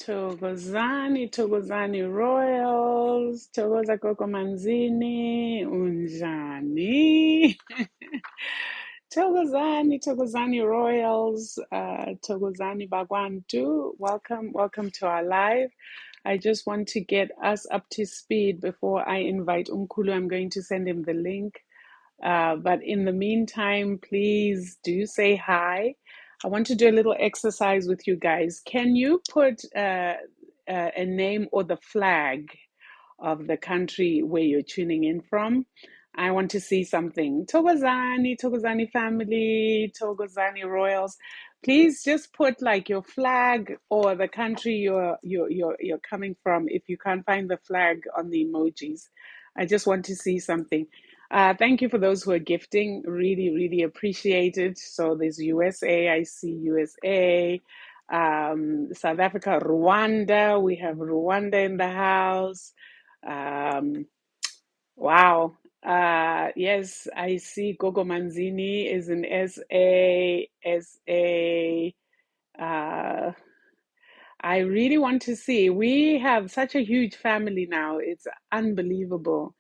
Thokozani Royals, Thokoza Koko Manzini, Unjani. Thokozani Royals, Thokozani Bagwantu. Welcome to our live. I just want to get us up to speed before I invite Mkhulu. I'm going to send him the link. But in the meantime, please do say hi. I want to do a little exercise with you guys. Can you put a name or the flag of the country where you're tuning in from? I want to see something. Thokozani family, Thokozani Royals. Please just put like your flag or the country you're coming from. If you can't find the flag on the emojis, I just want to see something. Thank you for those who are gifting. Really appreciate it. So there's USA. I see USA. South Africa, Rwanda. We have Rwanda in the house. Wow. Yes, I see Gogo Manzini is in SA. I really want to see. We have such a huge family now. It's unbelievable.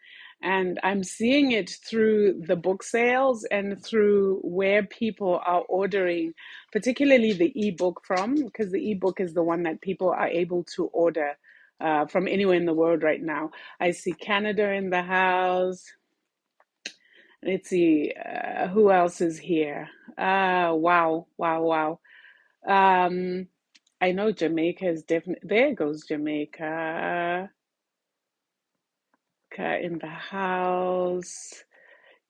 And I'm seeing it through the book sales and through where people are ordering, particularly the ebook from, because the ebook is the one that people are able to order from anywhere in the world right now. I see Canada in the house. Let's see, who else is here? Wow. I know Jamaica is definitely, there goes Jamaica in the house.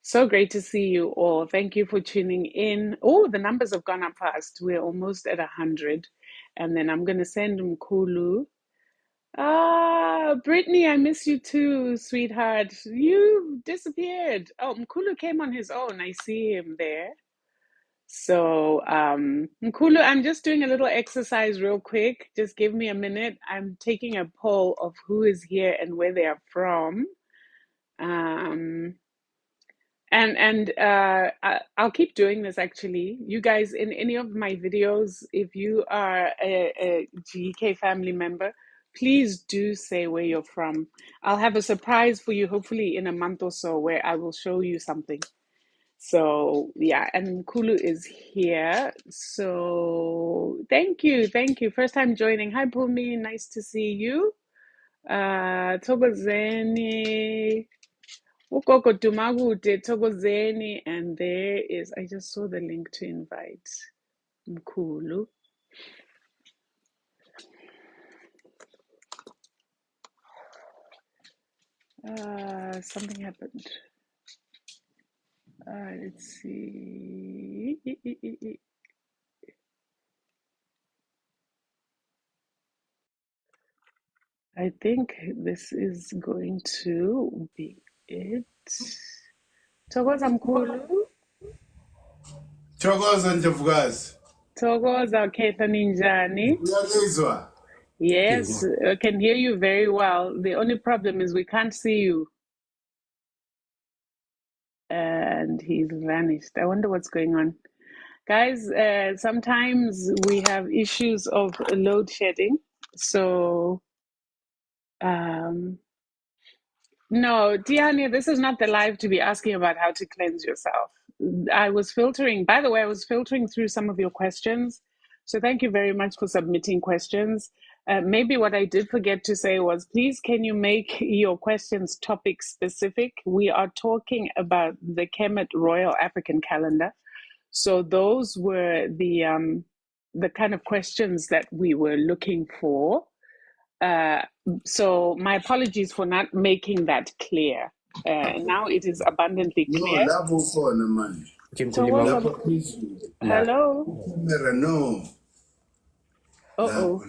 So great to see you all. Thank you for tuning in. Oh, the numbers have gone up fast. We're almost at 100. And then I'm going to send Mkhulu. Brittany, I miss you too, sweetheart. You disappeared. Oh, Mkhulu came on his own. I see him there. So, Mkhulu, I'm just doing a little exercise real quick. Just give me a minute. I'm taking a poll of who is here and where they are from. I'll keep doing this actually. You guys, in any of my videos, if you are a GK family member, please do say where you're from. I'll have a surprise for you, hopefully in a month or so, where I will show you something. So yeah, and Mkhulu is here. So thank you. First time joining. Hi Pumi, nice to see you. Thokozeni, Ukoko Dumagude, Thokozeni, and there is, I just saw the link to invite Mkhulu. Something happened. Let's see. I think this is going to be it. Thokoza Mkhulu. Thokoza Ndlovukazi. Thokoza Khetha ninjani? Uyalizwa? Yes, I can hear you very well. The only problem is we can't see you. And he's vanished. I wonder what's going on. Guys, sometimes we have issues of load shedding. So, no, Diane, this is not the live to be asking about how to cleanse yourself. I was filtering, by the way, I was filtering through some of your questions. So thank you very much for submitting questions. Maybe what I did forget to say was, please, can you make your questions topic specific? We are talking about the Kemet Royal African Calendar. So those were the kind of questions that we were looking for. So my apologies for not making that clear. Now it is abundantly clear. No, lapho ukhona manje. Hello. Camera no. Uh-oh.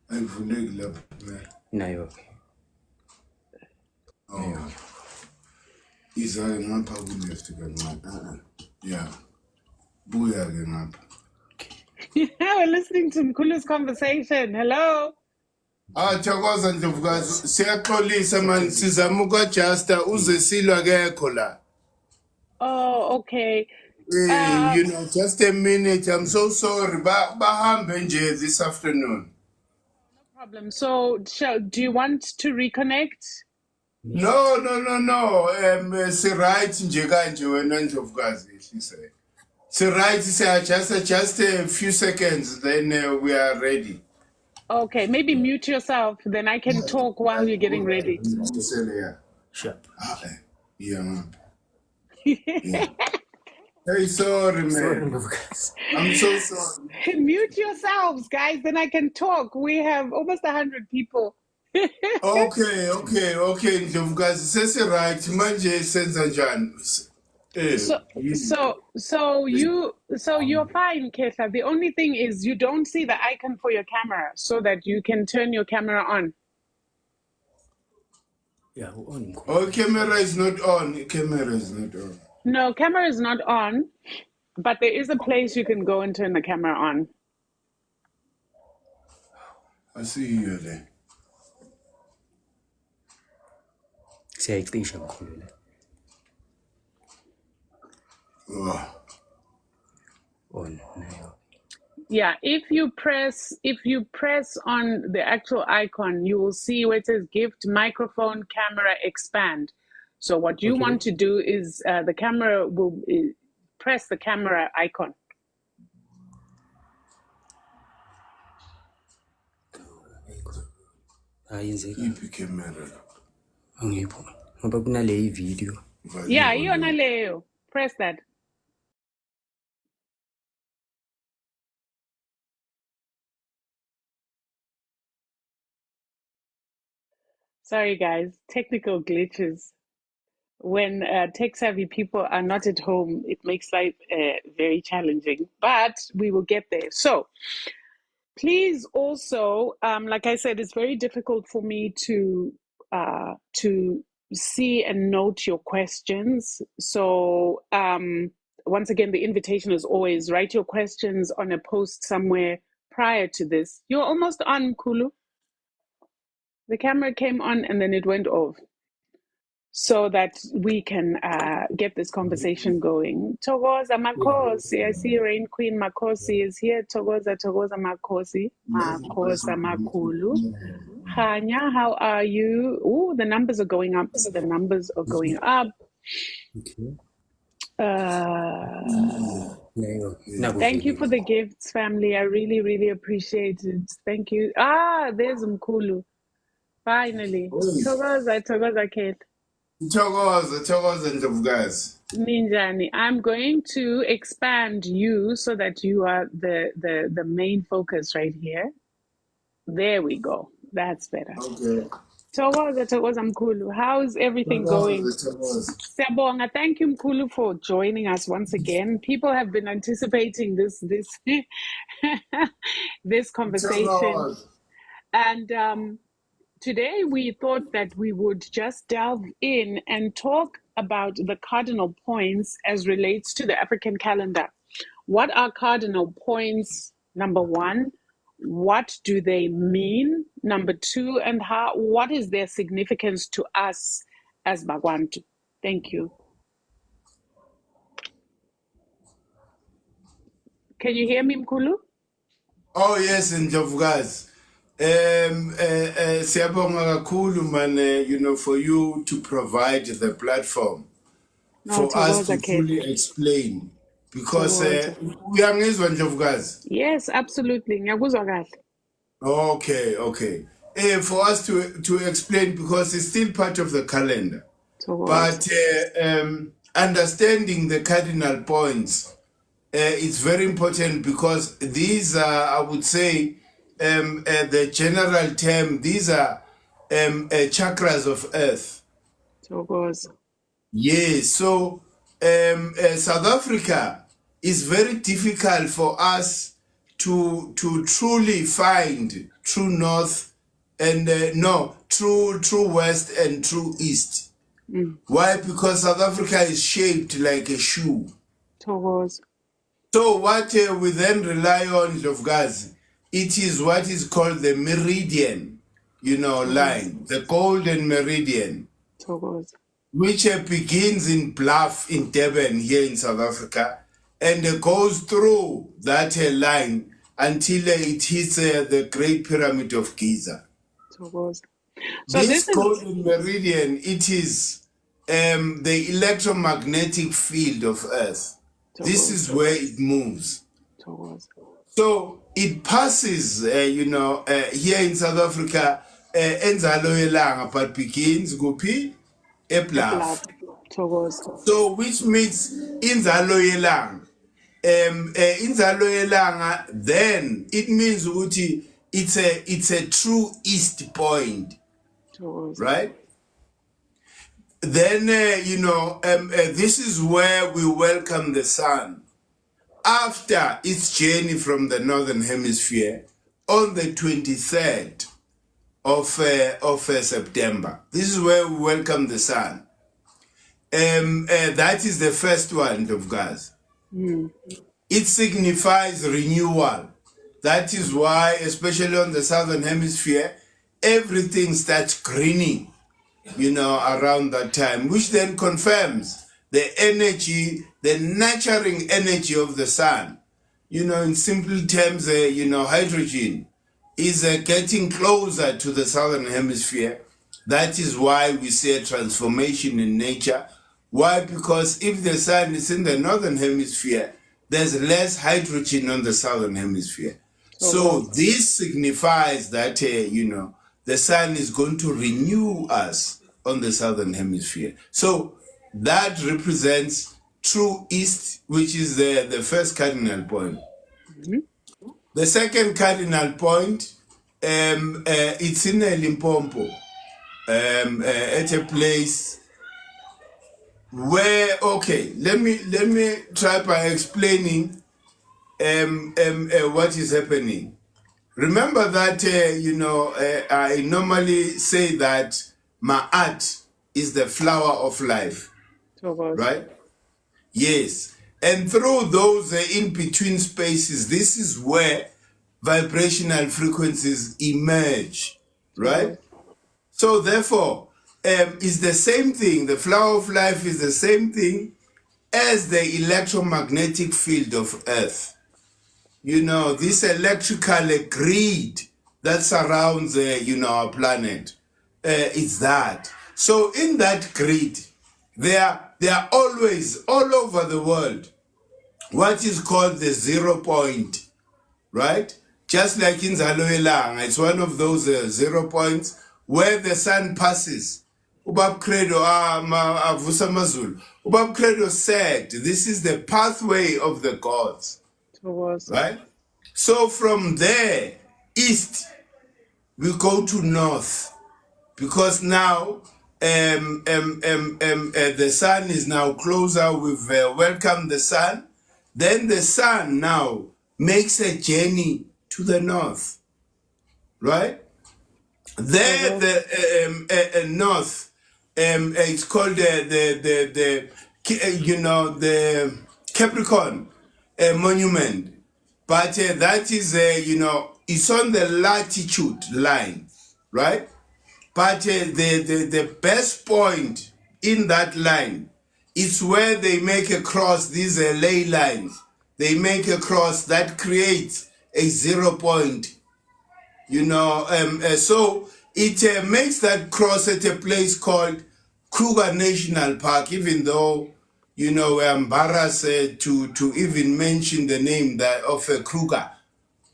Ayivuleki lapho. Nayo. Oh. Iza ngapha ku left kancane. Yeah. Buya ke ngapha. Yeah, we're listening to Mkhulu's conversation. Hello. Thokoza Ndlovukazi. Siyaxolisa man sizama ukwajusta uze silwa kekho la. Oh, okay. Uh, Just a minute. I'm so sorry. Bahambe nje this afternoon. no problem. So, do you want to reconnect? No. Right nje kanje wena Ndlovukazi, she said. Right, just a few seconds, then we are ready. Okay, maybe mute yourself, then I can talk while you're getting ready. Sure. Yeah, man. Yeah. Hey, sorry, man. I'm so sorry. Mute yourselves, guys, then I can talk. We have almost 100 people. Okay, Ndlovukazi, sesi right, manje senza njani? So you're fine, Kesha. The only thing is you don't see the icon for your camera so that you can turn your camera on. Yeah, on. Oh, camera is not on. No, camera is not on, but there is a place you can go and turn the camera on. I see you there. Siyayicisha Mkhulu le. Oh. On nayo. Yeah, if you press on the actual icon, you will see where it says gift, microphone, camera, expand. So what you want to do is the camera will press the camera icon. Ayenzeka. Iphi camera? Angipho. Ngoba kunale video. Yeah, iyona leyo. Press that. Sorry, guys, technical glitches. When tech-savvy people are not at home, it makes life very challenging, but we will get there. So please also, like I said, it's very difficult for me to see and note your questions. So once again, the invitation is always write your questions on a post somewhere prior to this. You're almost on, Mkhulu. The camera came on and then it went off, so that we can get this conversation going. Togoza Makosi, I see Rain Queen Makosi is here. Togoza Makosi, Makosa Makulu. Hanya, how are you? Oh, the numbers are going up. The numbers are going up. Okay. Thank you for the gifts, family. I really, really appreciate it. Thank you. There's Mkhulu. Finally. Togoza Kate. Thokoza Ndlovukazi. Ninjani, I'm going to expand you so that you are the main focus right here. There we go. That's better. Okay. Togoza Mkhulu. How's everything going? Siyabonga. Thank you, Mkhulu, for joining us once again. People have been anticipating this this conversation. And today we thought that we would just delve in and talk about the cardinal points as relates to the African calendar. What are cardinal points? Number one, what do they mean? Number two, and what is their significance to us as Bagwantu? Thank you. Can you hear me, Mkhulu? Oh yes, Ndlovukazi. Siyabonga kakhulu man, for you to provide the platform for us to fully explain, because uyangizwa Ndlovukazi? Yes, absolutely. Ngiyakuzwa kahle. Okay. For us to explain, because it's still part of the calendar. But understanding the cardinal points is very important, because these are, I would say, the general term, these are chakras of earth. Yes, so South Africa is very difficult for us to truly find true north and true west and true east. Why? Because South Africa is shaped like a shoe. So what we then rely on, Ndlovukazi, it is what is called the meridian, line, the golden meridian, which begins in Bluff in Durban here in South Africa and goes through that line until it hits the Great Pyramid of Giza. So This this is golden meridian, it is the electromagnetic field of Earth. This is where it moves. So it passes, here in South Africa, enzalo yelanga, but begins kuphi eBluff. So which means inzalo yelanga. Inzalo yelanga, then it means ukuthi it's a true east point, right? Then this is where we welcome the sun after its journey from the northern hemisphere on the 23rd of September. This is where we welcome the sun. That is the first one of gas. It signifies renewal. That is why, especially on the southern hemisphere, everything starts greening, around that time, which then confirms the energy, the nurturing energy of the sun. In simple terms, hydrogen is getting closer to the southern hemisphere. That is why we see a transformation in nature. Why? Because if the sun is in the northern hemisphere, there's less hydrogen on the southern hemisphere. So this signifies that, the sun is going to renew us on the southern hemisphere. So that represents true east, which is the first cardinal point. The second cardinal point, it's in Limpopo, at a place where, okay, let me try by explaining what is happening. Remember that I normally say that my art is the flower of life, right? Yes, and through those in-between spaces, this is where vibrational frequencies emerge, right? So therefore, it's the same thing. The flower of life is the same thing as the electromagnetic field of Earth. This electrical grid that surrounds, our planet, it's that. So in that grid, there are always, all over the world, what is called the 0 point, right? Just like in Zaloelang, it's one of those 0 points where the sun passes. Ubab Credo Avusa Mazul. Ubab Credo said, this is the pathway of the gods. Right? So from there, east, we go to north, because now the sun is now closer. We've welcomed the sun. Then the sun now makes a journey to the north, right? There, the north, it's called the Capricorn monument, but that is it's on the latitude line, right? But the best point in that line is where they make a cross. These ley lines, they make a cross that creates a 0 point. So it makes that cross at a place called Kruger National Park, even though, we're embarrassed to even mention the name of Kruger,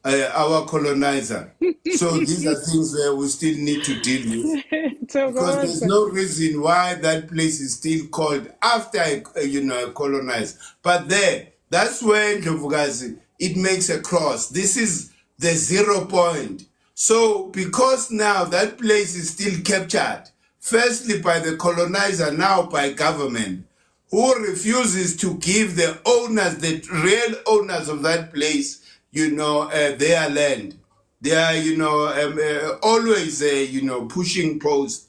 our colonizer. So these are things that we still need to deal with. Because there's no reason why that place is still called after a colonizer. But that's where it makes a cross. This is the 0 point. So because now that place is still captured, firstly by the colonizer, now by government, who refuses to give the owners, the real owners of that place, their land. They are, always, pushing posts.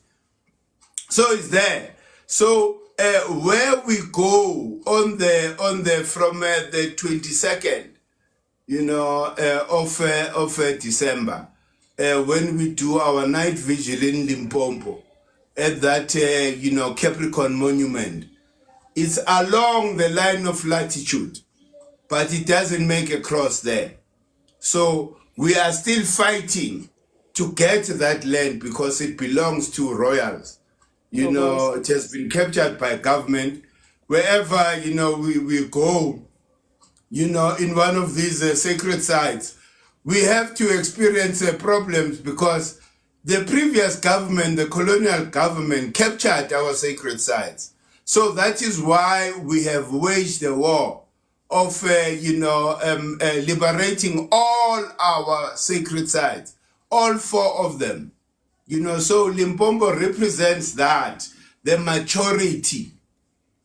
So it's there. So where we go from the 22nd, of December, when we do our night vigil in Limpopo at that, Capricorn monument, it's along the line of latitude. but it doesn't make a cross there. So we are still fighting to get that land because it belongs to royals. You know, it has been captured by government. Wherever, you know, we go, you know, in one of these sacred sites, we have to experience problems because the previous government, the colonial government, captured our sacred sites. So that is why we have waged a war of, liberating all our sacred sites, all 4 of them. You know, so Limpopo represents that, the maturity,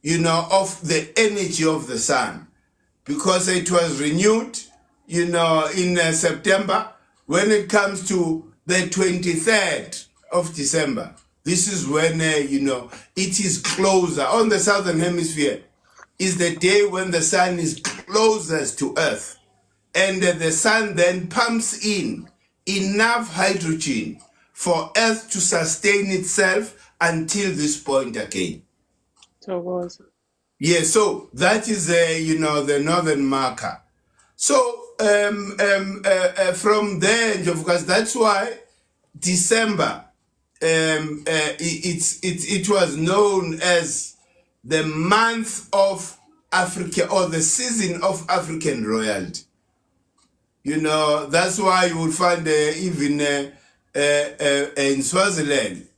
you know, of the energy of the sun, because it was renewed, you know, in September. When it comes to the 23rd of December, this is when, you know, it is closer. On the southern hemisphere is the day when the sun is closest to Earth. And the sun then pumps in enough hydrogen for Earth to sustain itself until this point again. Yeah, so that is, you know, the northern marker. So from there, of course, that's why December, it was known as the month of Africa, or the season of African royalty. You know, that's why you will find even in Swaziland,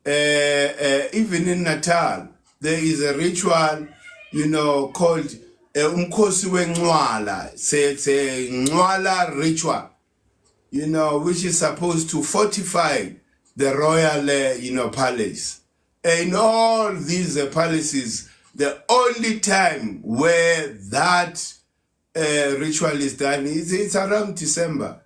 even in Natal, there is a ritual, you know, called Umkhosi weNcwala. It's a Ncwala ritual, you know, which is supposed to fortify the royal, you know, palace. In all these palaces, the only time where that ritual is done it's around December,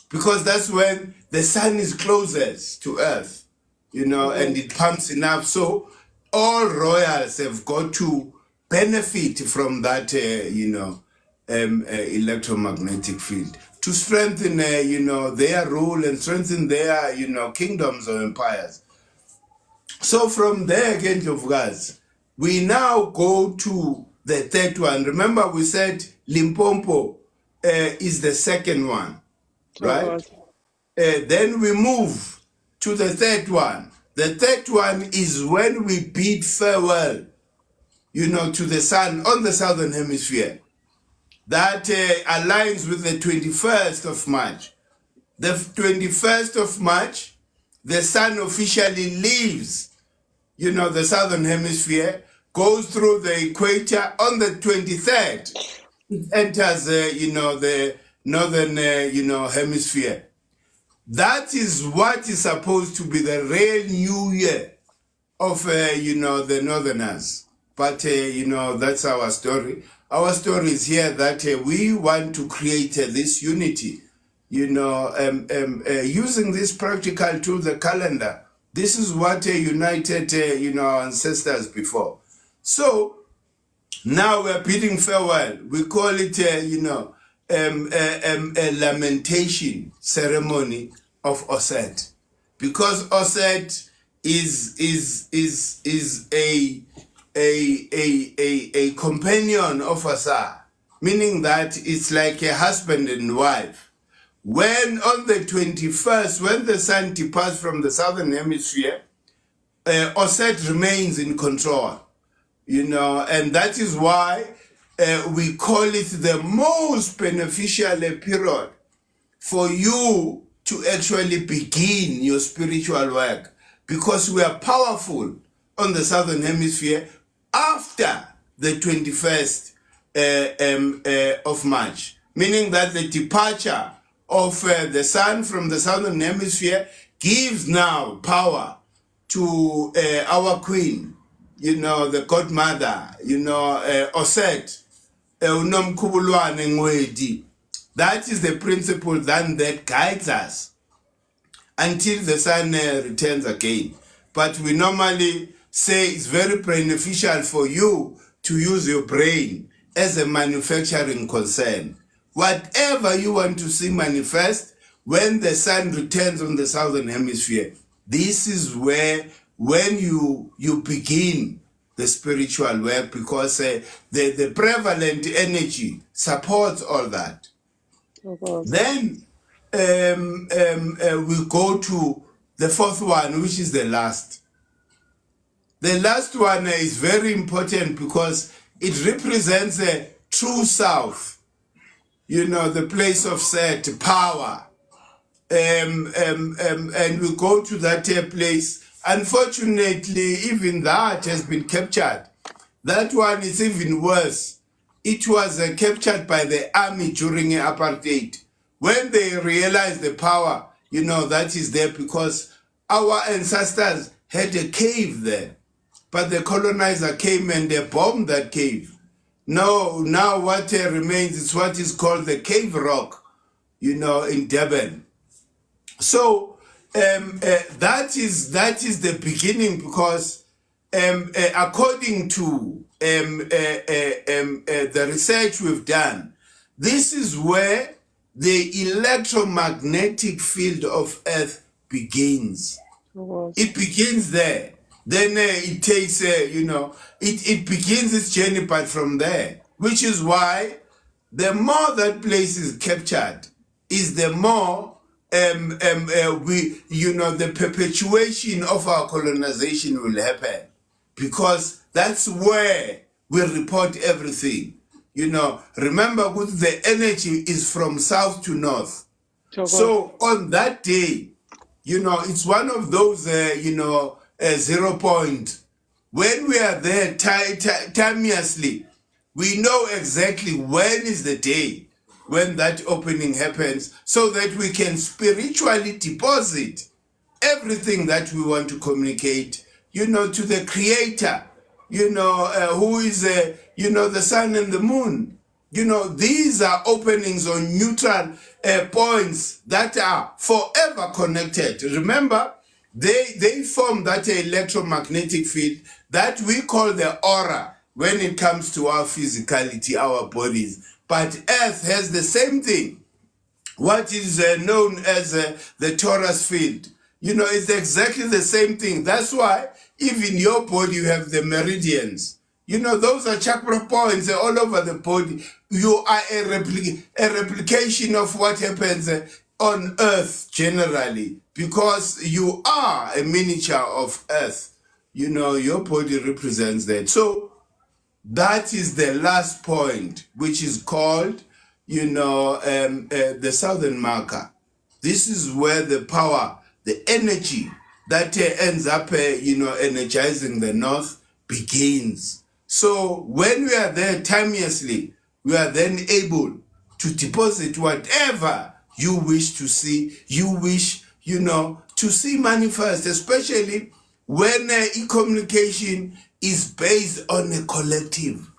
because that's when the sun is closest to Earth, you know, and it pumps enough. So all royals have got to benefit from that, you know, electromagnetic field to strengthen, you know, their rule and strengthen their, you know, kingdoms or empires. So from there, again, guys, we now go to the third one. Remember, we said Limpopo is the second one, right? Then we move to the third one. The third one is when we bid farewell, you know, to the sun on the southern hemisphere. That aligns with the 21st of March. The 21st of March, the sun officially leaves, you know, the southern hemisphere, goes through the equator. On the 23rd, it enters, you know, the northern, you know, hemisphere. That is what is supposed to be the real new year of, you know, the northerners. But, you know, that's our story. Our story is here that we want to create this unity, you know, using this practical tool, the calendar. This is what united, you know, our ancestors before. So now we're bidding farewell. We call it, you know, a lamentation ceremony of Osset, because Osset is a companion of Asa, meaning that it's like a husband and wife. When on the 21st, when the sun departs from the southern hemisphere, Osset remains in control, you know, and that is why we call it the most beneficial period for you to actually begin your spiritual work, because we are powerful on the southern hemisphere after the 21st of March, meaning that the departure of the sun from the southern hemisphere gives now power to our queen, you know, the godmother, you know, Osset, unomkhubulwane ngwedi. That is the principle then that guides us until the sun returns again. But we normally say it's very beneficial for you to use your brain as a manufacturing concern. Whatever you want to see manifest when the sun returns on the southern hemisphere, this is where, when you begin the spiritual work, because the prevalent energy supports all that. Then we go to the fourth one, which is the last. The last one is very important because it represents a true south, the place of set, power. And we go to that place. Unfortunately, even that has been captured. That one is even worse. It was captured by the army during apartheid. When they realized the power, that is there, because our ancestors had a cave there. But the colonizer came and they bombed that cave. Now what remains is what is called the Cave Rock, in Durban. So that is the beginning, because according to the research we've done, this is where the electromagnetic field of Earth begins. It begins there. Then it takes, it begins its journey, but from there, which is why the more that place is captured, is the more the perpetuation of our colonization will happen, because that's where we report everything. Remember, the energy is from south to north. So on that day, it's one of those, 0 point. When we are there timelessly, we know exactly when is the day when that opening happens, so that we can spiritually deposit everything that we want to communicate, to the Creator, who is, the sun and the moon. These are openings on neutral points that are forever connected. Remember, they form that electromagnetic field that we call the aura when it comes to our physicality, our bodies. But Earth has the same thing, what is known as the torus field. It's exactly the same thing. That's why even your body, you have the meridians. Those are chakra points all over the body. You are a replication of what happens on Earth generally, because you are a miniature of Earth. Your body represents that. So that is the last point, which is called, the southern marker. This is where the power, the energy that ends up, energizing the north begins. So when we are there timelessly, we are then able to deposit whatever you wish to see, to see manifest, especially when e-communication is based on a collective.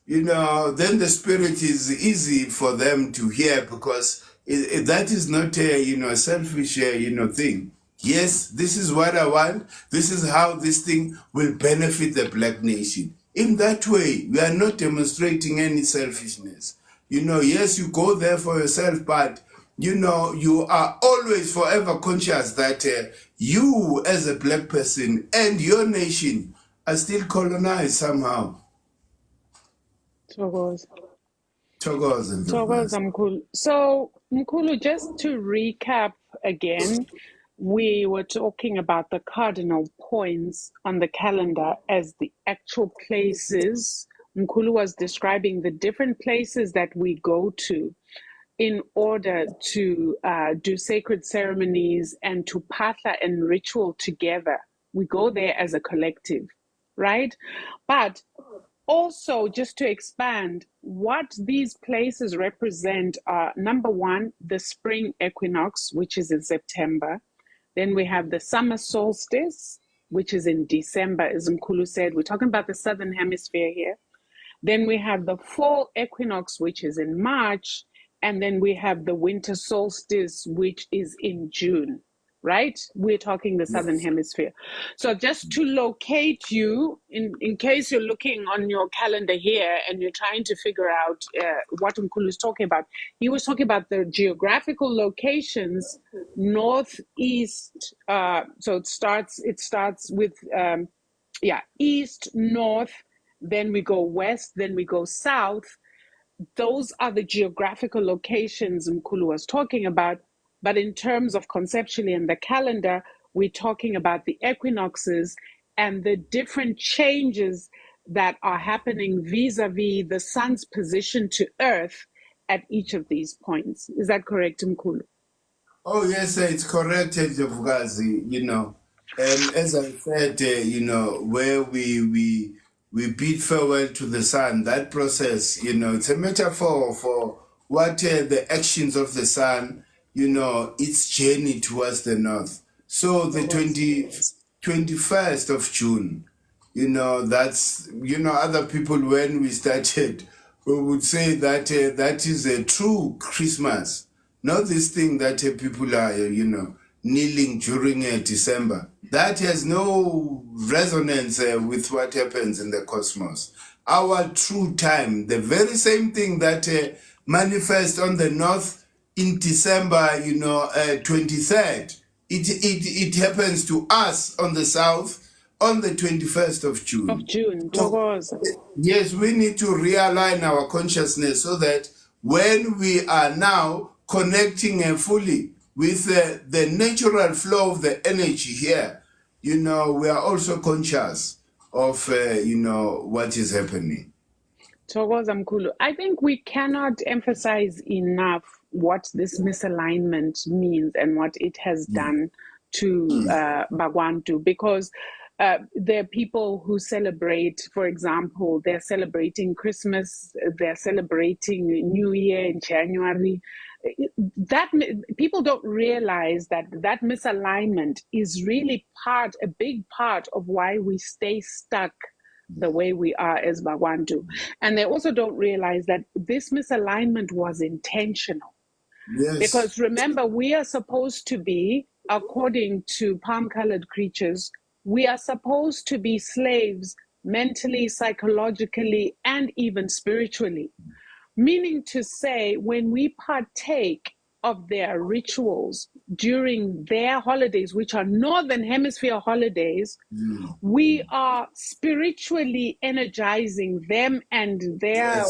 Then the spirit is easy for them to hear, because that is not a selfish thing. Yes, this is what I want. This is how this thing will benefit the Black nation. In that way, we are not demonstrating any selfishness. Yes, you go there for yourself, but you are always forever conscious that you as a Black person and your nation are still colonized somehow. Thokoza. Thokoza, Mkhulu. So, Mkhulu, just to recap again, we were talking about the cardinal points on the calendar as the actual places. Mkhulu was describing the different places that we go to in order to do sacred ceremonies and to patha and ritual together. We go there as a collective, right? But also, just to expand, what these places represent are, number one, the spring equinox, which is in September. Then we have the summer solstice, which is in December, as Mkhulu said. We're talking about the southern hemisphere here. Then we have the fall equinox, which is in March. And then we have the winter solstice, which is in June, right? We're talking the southern hemisphere. So just to locate you, in case you're looking on your calendar here and you're trying to figure out what Mkhulu is talking about, he was talking about the geographical locations northeast. So it starts with east, north, then we go west, then we go south. Those are the geographical locations Mkhulu was talking about. But in terms of conceptually in the calendar, we're talking about the equinoxes and the different changes that are happening vis-a-vis the sun's position to Earth at each of these points. Is that correct, Mkhulu? Oh, yes, it's correct, Vugazi. As I said, where we bid farewell to the sun, that process, it's a metaphor for what the actions of the sun, its journey towards the north. So the 21st of June, that's, other people, when we started, we would say that that is a true Christmas. Not this thing that people are, kneeling during December. That has no resonance with what happens in the cosmos. Our true time, the very same thing that manifests on the north in December, 23rd, it happens to us on the south on the 21st of June. Of June, So, yes, we need to realign our consciousness so that when we are now connecting fully with the natural flow of the energy here, we are also conscious of, what is happening. Thokoza Mkhulu, I think we cannot emphasize enough what this misalignment means and what it has done to Bagwantu, because there are people who celebrate, for example, they're celebrating Christmas, they're celebrating New Year in January. That people don't realize that that misalignment is really a big part of why we stay stuck the way we are as Bagwantu. And they also don't realize that this misalignment was intentional. Yes. Because remember, we are supposed to be, according to palm-colored creatures, we are supposed to be slaves mentally, psychologically, and even spiritually. Meaning to say, when we partake of their rituals during their holidays, which are Northern Hemisphere holidays, we are spiritually energizing them and their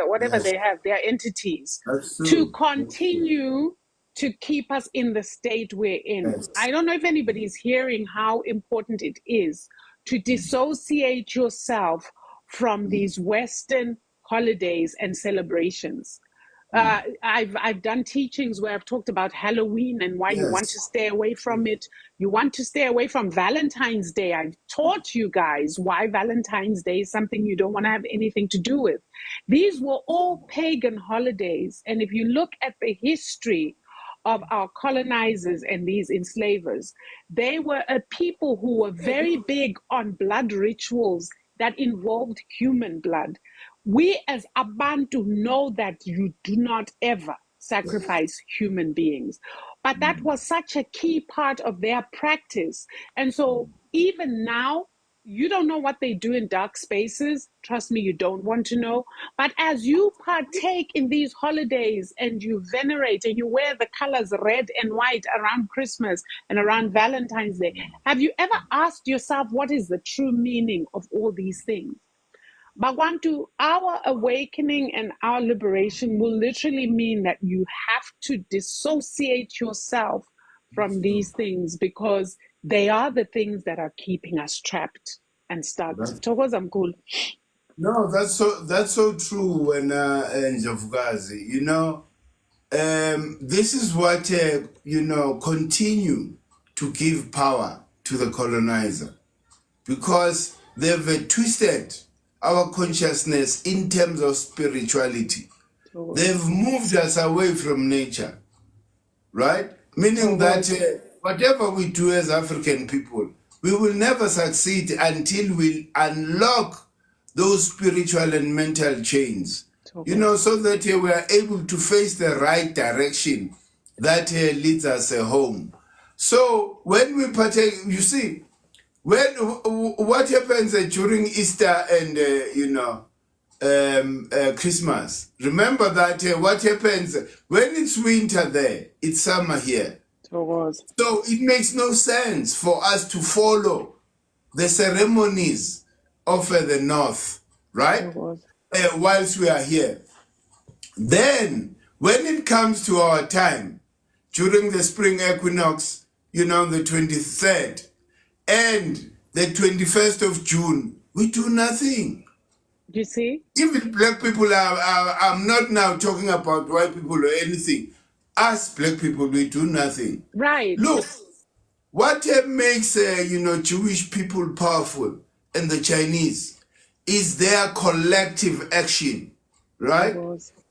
whatever they have, their entities, to continue to keep us in the state we're in. Yes. I don't know if anybody's hearing how important it is to dissociate yourself from these Western holidays and celebrations. I've done teachings where I've talked about Halloween and why you want to stay away from it. You want to stay away from Valentine's Day. I've taught you guys why Valentine's Day is something you don't want to have anything to do with. These were all pagan holidays. And if you look at the history of our colonizers and these enslavers, they were a people who were very big on blood rituals that involved human blood. We as Abantu know that you do not ever sacrifice human beings. But that was such a key part of their practice. And so even now, you don't know what they do in dark spaces. Trust me, you don't want to know. But as you partake in these holidays and you venerate and you wear the colors red and white around Christmas and around Valentine's Day, have you ever asked yourself what is the true meaning of all these things? Bagwantu, our awakening and our liberation will literally mean that you have to dissociate yourself from these things because they are the things that are keeping us trapped and stuck. Thokoza Mkhulu. No, that's so true. When Njovukazi, this is what continue to give power to the colonizer, because they've twisted our consciousness in terms of spirituality. They've moved us away from nature, right? Meaning that whatever we do as African people, we will never succeed until we unlock those spiritual and mental chains, so that we are able to face the right direction that leads us home. So when we partake, you see, what happens during Easter and Christmas? Remember that what happens when it's winter there, it's summer here. So it makes no sense for us to follow the ceremonies of the North, right? Whilst we are here. Then, when it comes to our time, during the spring equinox, the 23rd and the 21st of June, we do nothing. You see? Even black people I'm not now talking about white people or anything. Us black people, we do nothing. Right. Look, what makes, Jewish people powerful and the Chinese is their collective action, right?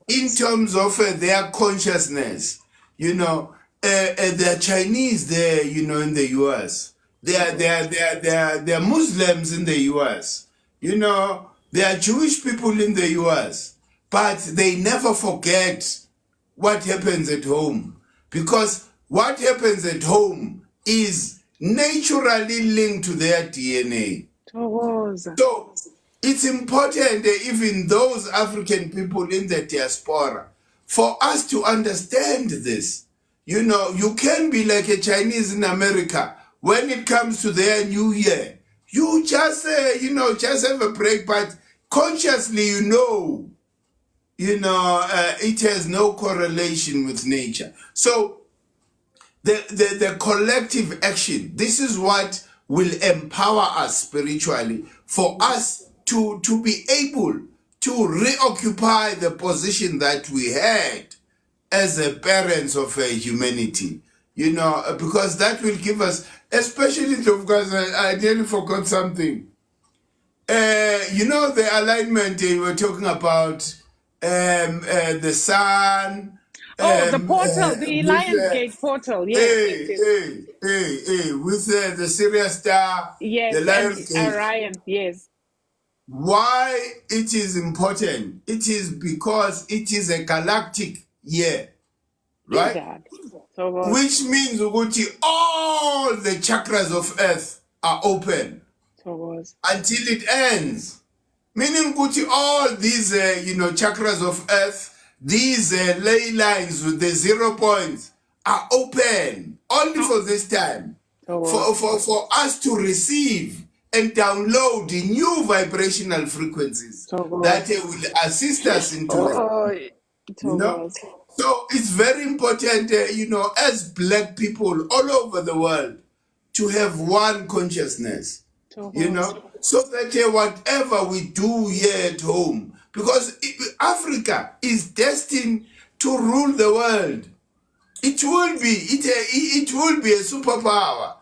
In terms of their consciousness, the Chinese there, in the U.S., they are Muslims in the U.S., there are Jewish people in the U.S., but they never forget what happens at home. Because what happens at home is naturally linked to their DNA. So it's important, even those African people in the diaspora, for us to understand this. You can be like a Chinese in America. When it comes to their New Year, you just, just have a break, but consciously, it has no correlation with nature. So the collective action, this is what will empower us spiritually for us to be able to reoccupy the position that we had as a parents of humanity, because that will give us, especially because I nearly forgot something. The alignment you were talking about, the sun. The portal, the Lionsgate portal, yes. With the Sirius star, yes, the Lionsgate. And Orion, yes. Why it is important? It is because it is a galactic year, right? Which means all the chakras of Earth are open until it ends. Meaning all these, chakras of Earth, these ley lines with the 0 points are open only for this time. For us to receive and download the new vibrational frequencies that will assist us into it. So it's very important, as black people all over the world, to have one consciousness, so that whatever we do here at home, because Africa is destined to rule the world. It will be a superpower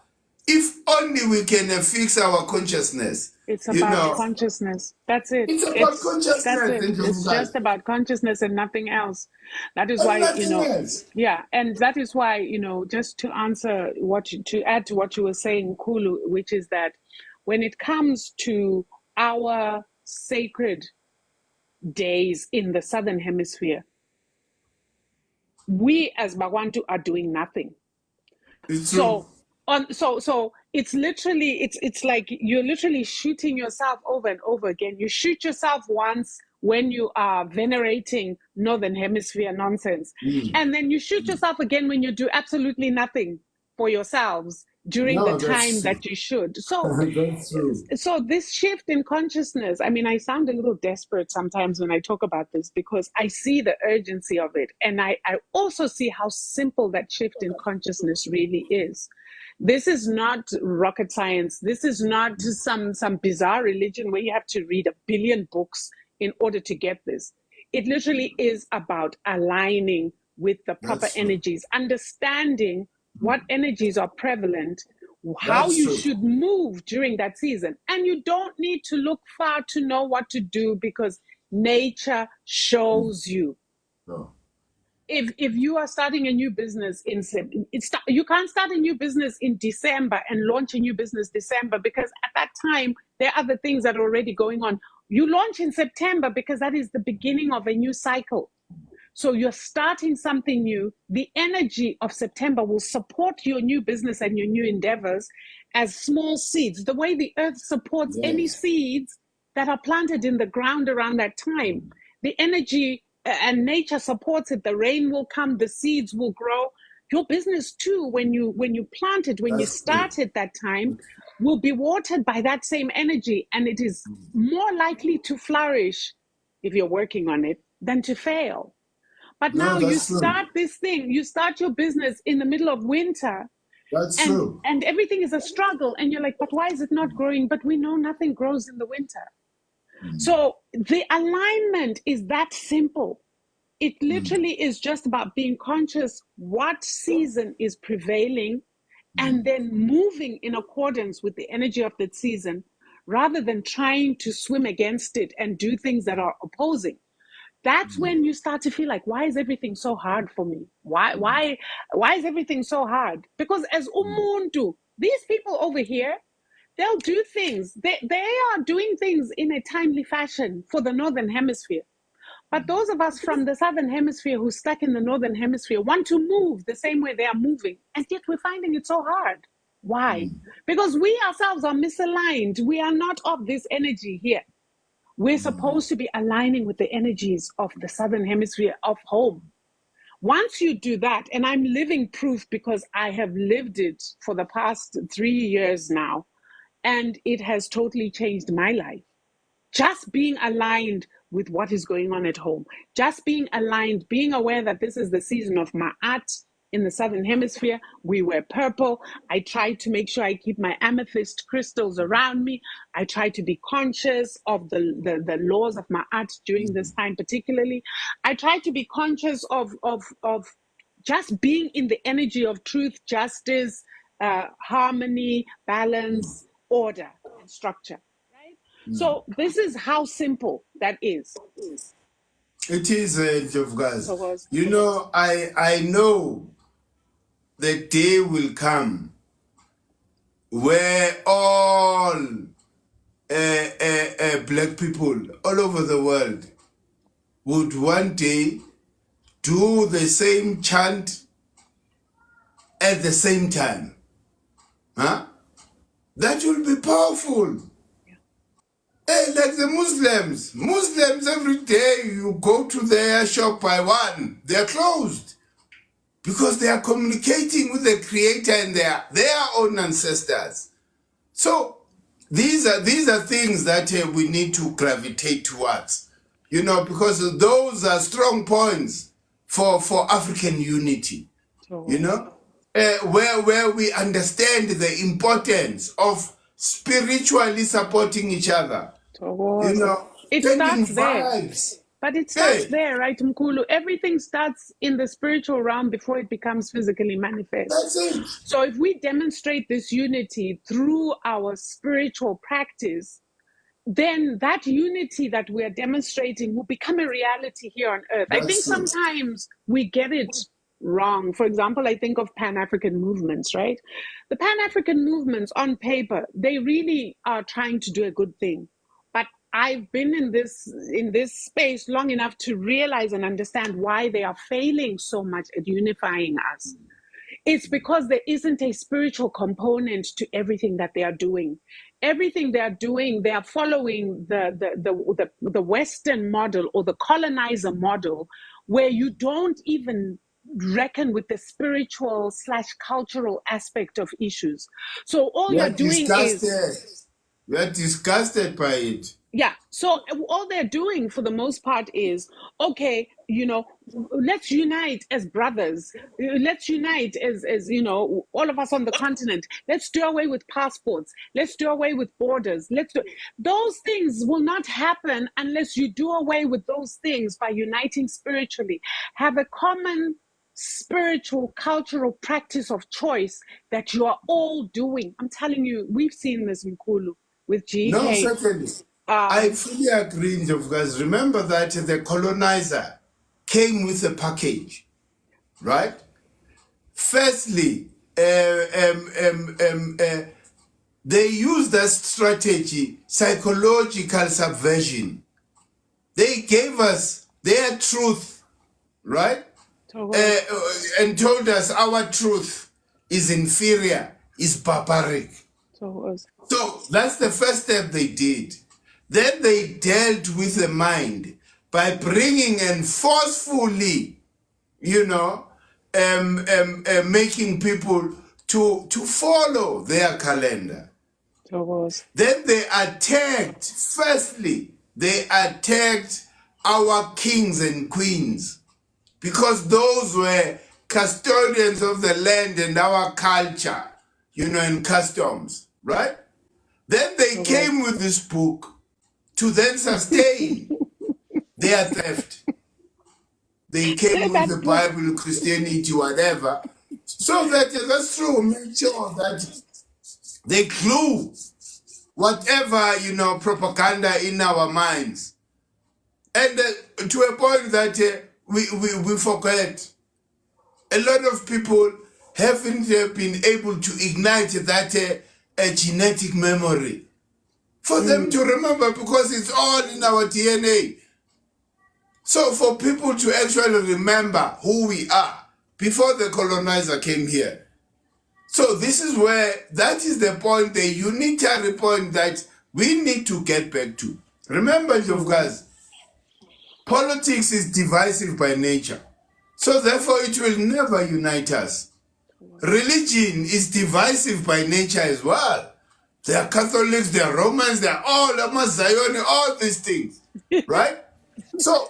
if only we can fix our consciousness. It's about consciousness. That's it. It's about consciousness. That's it. It's just about consciousness and nothing else. That is why, yeah. And that is why, just to answer to add to what you were saying, Mkhulu, which is that when it comes to our sacred days in the Southern Hemisphere, we as Bagwantu are doing nothing. So it's literally, it's like you're literally shooting yourself over and over again. You shoot yourself once when you are venerating Northern Hemisphere nonsense. And then you shoot yourself again when you do absolutely nothing for yourselves during the time that you should. So, so this shift in consciousness, I mean, I sound a little desperate sometimes when I talk about this because I see the urgency of it. And I also see how simple that shift in consciousness really is. This is not rocket science. This is not some bizarre religion where you have to read 1 billion books in order to get this. It literally is about aligning with the proper energies, understanding what energies are prevalent, how you should move during that season. And you don't need to look far to know what to do because nature shows you. If you are starting a new business you can't start a new business in December and launch a new business December because at that time there are other things that are already going on. You launch in September because that is the beginning of a new cycle. So you're starting something new. The energy of September will support your new business and your new endeavors as small seeds, the way the earth supports any seeds that are planted in the ground around that time. The energy and nature supports it. The rain will come, the seeds will grow. Your business too, when you plant it, when you start at that time, will be watered by that same energy, and it is more likely to flourish if you're working on it than to fail. But No, now you that's true. start this thing, you start your business in the middle of winter, That's and true. everything is a struggle, and you're like, but why is it not growing? But we know nothing grows in the winter. So the alignment is that simple. It literally is just about being conscious what season is prevailing and then moving in accordance with the energy of that season rather than trying to swim against it and do things that are opposing. That's when you start to feel like, why is everything so hard for me? Why is everything so hard? Because as umuntu, these people over here, they'll do things. They are doing things in a timely fashion for the northern hemisphere. But those of us from the southern hemisphere who stuck in the northern hemisphere want to move the same way they are moving, and yet we're finding it so hard. Why? Because we ourselves are misaligned. We are not of this energy here. We're supposed to be aligning with the energies of the southern hemisphere of home. Once you do that, and I'm living proof because I have lived it for the past 3 years now, and it has totally changed my life. Just being aligned with what is going on at home, just being aligned, being aware that this is the season of Ma'at in the southern hemisphere. We wear purple. I try to make sure I keep my amethyst crystals around me. I try to be conscious of the laws of Ma'at during this time, particularly. I try to be conscious of just being in the energy of truth, justice, harmony, balance, order, and structure. So this is how simple that is. It is, of guys. So You know, I know the day will come where all black people all over the world would one day do the same chant at the same time. Huh? That will be powerful. Hey, like the Muslims every day you go to their shop by one, they're closed because they are communicating with the Creator and their own ancestors. So these are things that we need to gravitate towards, you know, because those are strong points for African unity, you know, where we understand the importance of spiritually supporting each other. You know, it sending starts there. vibes. But it starts there, right, Mkhulu? Everything starts in the spiritual realm before it becomes physically manifest. That's it. So if we demonstrate this unity through our spiritual practice, then that unity that we're demonstrating will become a reality here on earth. I think sometimes we get it wrong. For example, I think of Pan-African movements, right? The Pan-African movements on paper, they really are trying to do a good thing. But I've been in this space long enough to realize and understand why they are failing so much at unifying us. It's because there isn't a spiritual component to everything that they are doing. Everything they are doing, they are following the Western model or the colonizer model, where you don't even reckon with the spiritual / cultural aspect of issues. So all you're doing is we are disgusted by it. Yeah. So all they're doing for the most part is, okay, you know, let's unite as brothers. Let's unite as, you know, all of us on the continent. Let's do away with passports. Let's do away with borders. Those things will not happen unless you do away with those things by uniting spiritually. Have a common spiritual, cultural practice of choice that you are all doing. I'm telling you, we've seen this, Mkhulu, with GK. No, certainly. I fully agree, guys. Remember that the colonizer came with a package, right? Firstly, they used that strategy, psychological subversion. They gave us their truth, right? And told us our truth is inferior, is barbaric. So that's the first step they did. Then they dealt with the mind by bringing and forcefully, you know, making people to follow their calendar. Thokoza. Then they attacked, firstly, they attacked our kings and queens because those were custodians of the land and our culture, and customs, right? Then they Thokoza. came with this book to then sustain their theft. They came with That the book. Bible, Christianity, whatever. So that's true. Make sure that they glue whatever, propaganda in our minds. And to a point that we forget. A lot of people haven't been able to ignite that a genetic memory for them to remember because it's all in our DNA. So for people to actually remember who we are before the colonizer came here. So this is where, that is the point, the unitary point that we need to get back to. Remember, guys, politics is divisive by nature. So therefore it will never unite us. Religion is divisive by nature as well. They are Catholics, they are Romans, they are all Zion, all these things, right? So,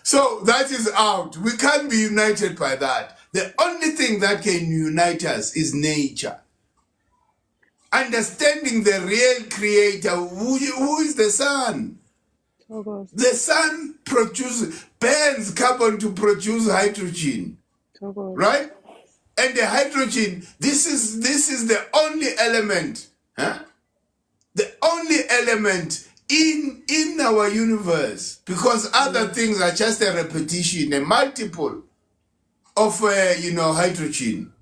so that is out. We can't be united by that. The only thing that can unite us is nature. Understanding the real creator, who is the sun. Thokoza. The sun burns carbon to produce hydrogen, Thokoza. right? And the hydrogen, this is the only element, the only element in our universe, because other things are just a repetition, a multiple of hydrogen.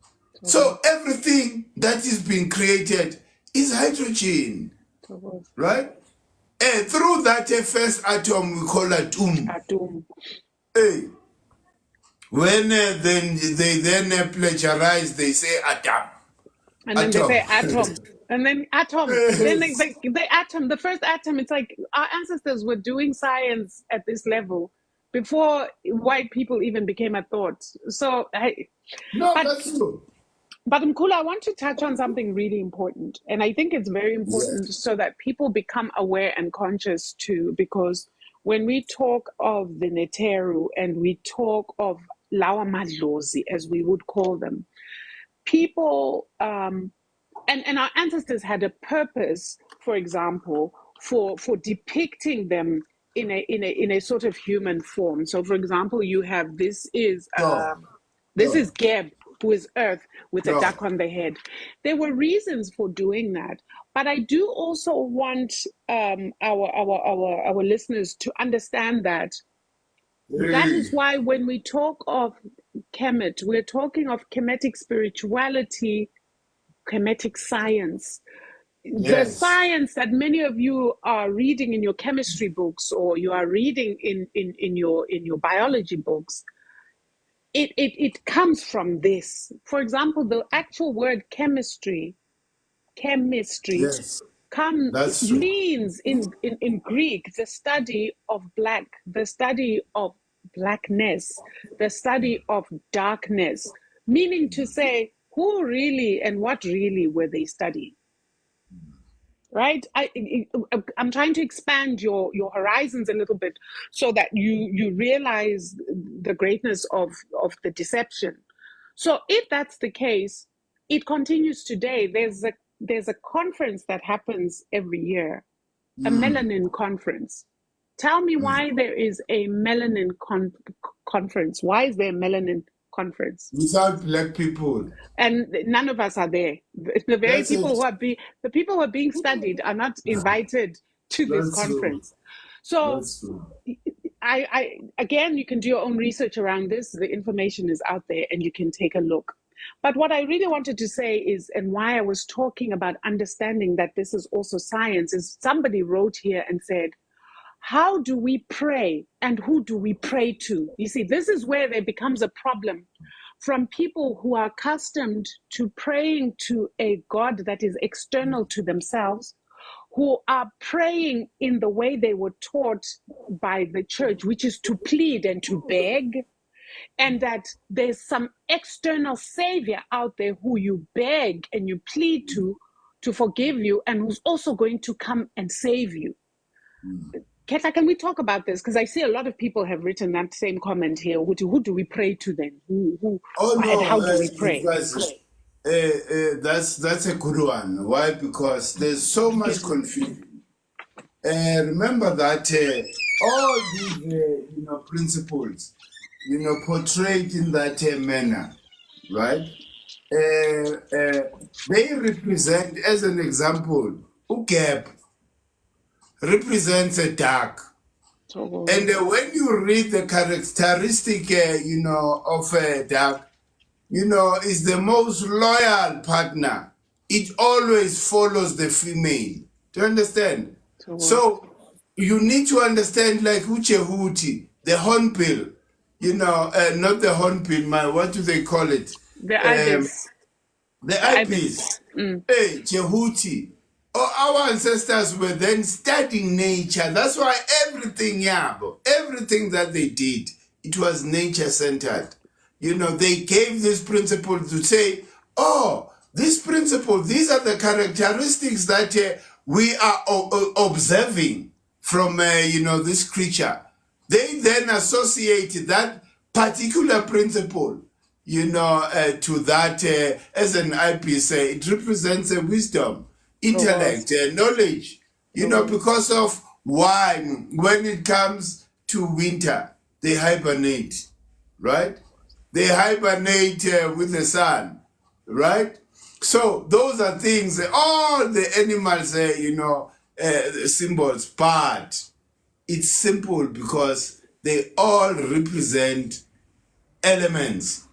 So everything that is being created is hydrogen, Thokoza. right? And through that first atom we call atom. Atom. Hey, when then they plagiarize, they say atom. And then they say atom. And then atom. Then the atom, the first atom, it's like our ancestors were doing science at this level before white people even became a thought. So No, but that's true. but Mkhulu, I want to touch on something really important. And I think it's very important so that people become aware and conscious too, because when we talk of the Neteru and we talk of Lawa Madlozi, as we would call them, people and our ancestors had a purpose, for example, for depicting them in a sort of human form. So for example, you have this is Geb, who is earth with a duck on the head. There were reasons for doing that, but I do also want our listeners to understand that that is why when we talk of Kemet, we're talking of Kemetic spirituality, Kemetic science. The science that many of you are reading in your chemistry books or you are reading in your biology books, it comes from this. For example, the actual word chemistry Yes, that's true. means in Greek the study of black, the study of blackness, the study of darkness, meaning to say who really and what really were they studying. Right? I'm trying to expand your horizons a little bit so that you realize the greatness of the deception. So if that's the case, it continues today. There's a conference that happens every year, a melanin conference. Tell me why there is a melanin conference. Why is there a melanin conference? Without black people. And none of us are there. The very people the people who are being studied are not invited to this conference. So That's true. I again, you can do your own research around this. The information is out there and you can take a look. But what I really wanted to say is, and why I was talking about understanding that this is also science, is somebody wrote here and said, how do we pray and who do we pray to? You see, this is where there becomes a problem from people who are accustomed to praying to a God that is external to themselves, who are praying in the way they were taught by the church, which is to plead and to beg, and that there's some external savior out there who you beg and you plead to to forgive you, and who's also going to come and save you. Ketla, can we talk about this? Because I see a lot of people have written that same comment here. Who do we pray to then? And how do we pray? That's a good one. Why? Because there's so much confusion. Remember that all these principles, portrayed in that manner, right? They represent, as an example, gap represents a dark. And when you read the characteristic, of a dark, is the most loyal partner. It always follows the female. Do you understand? So you need to understand, like Uchehuti, the hornbill, not the hornbill, what do they call it? The ibis. The ibis. Hey, Jehuti. Oh, our ancestors were then studying nature. That's why everything that they did, it was nature-centered. They gave this principle to say, this principle, these are the characteristics that we are observing from, this creature. They then associate that particular principle, to that, as an IPS, it represents a wisdom, intellect, knowledge, because of why, when it comes to winter, they hibernate, right? They hibernate with the sun, right? So those are things, all the animals, symbols, but it's simple because they all represent elements,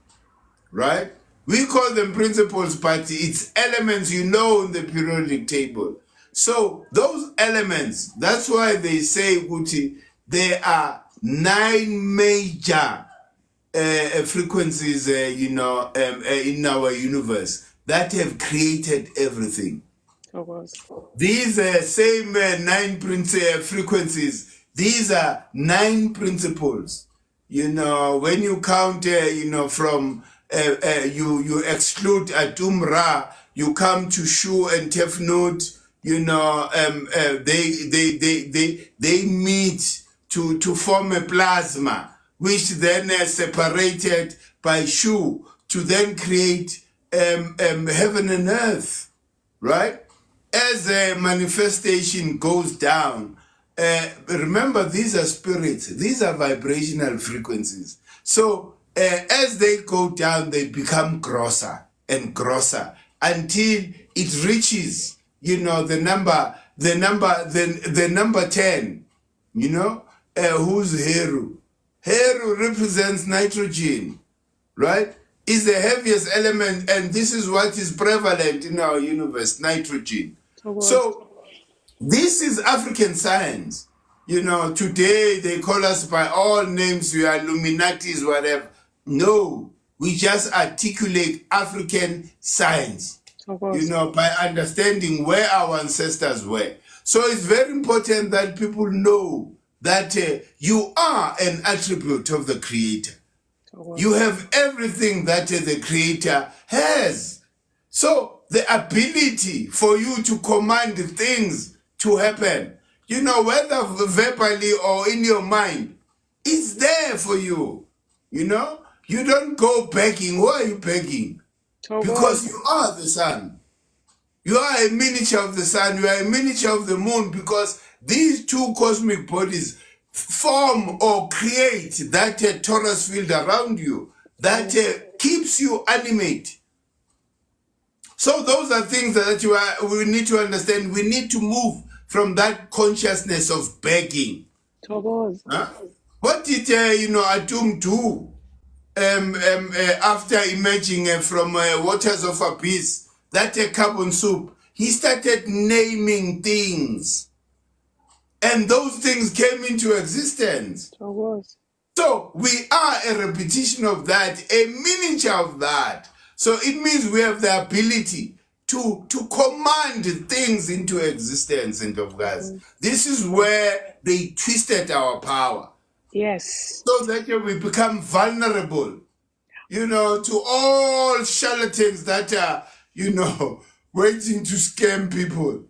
right? We call them principles, but it's elements, in the periodic table. So those elements, that's why they say, Guti, there are 9 major frequencies, in our universe that have created everything. These same 9 frequencies, these are 9 principles. When you count, from you exclude Atum Ra, you come to Shu and Tefnut. They meet to form a plasma, which then is separated by Shu to then create heaven and earth, right? As a manifestation goes down, remember, these are spirits, these are vibrational frequencies. So as they go down, they become grosser and grosser until it reaches, the number 10, who's Heru. Heru represents nitrogen, right? Is the heaviest element, and this is what is prevalent in our universe, nitrogen. So this is African science. Today they call us by all names, we are Illuminatis, whatever. No, we just articulate African science, by understanding where our ancestors were. So it's very important that people know that you are an attribute of the Creator. You have everything that the Creator has. So the ability for you to command things to happen, whether verbally or in your mind, is there for you. You don't go begging. Why are you begging? Because you are the sun. You are a miniature of the sun. You are a miniature of the moon, because these two cosmic bodies form or create that torus field around you that keeps you animate. So those are things that we need to understand. We need to move from that consciousness of begging. Huh? What did Atum do after emerging from waters of abyss, that carbon soup? He started naming things, and those things came into existence. So we are a repetition of that, a miniature of that. So it means we have the ability to command things into existence, and of God's. This is where they twisted our power. Yes. So that we become vulnerable, to all charlatans that are, waiting to scam people.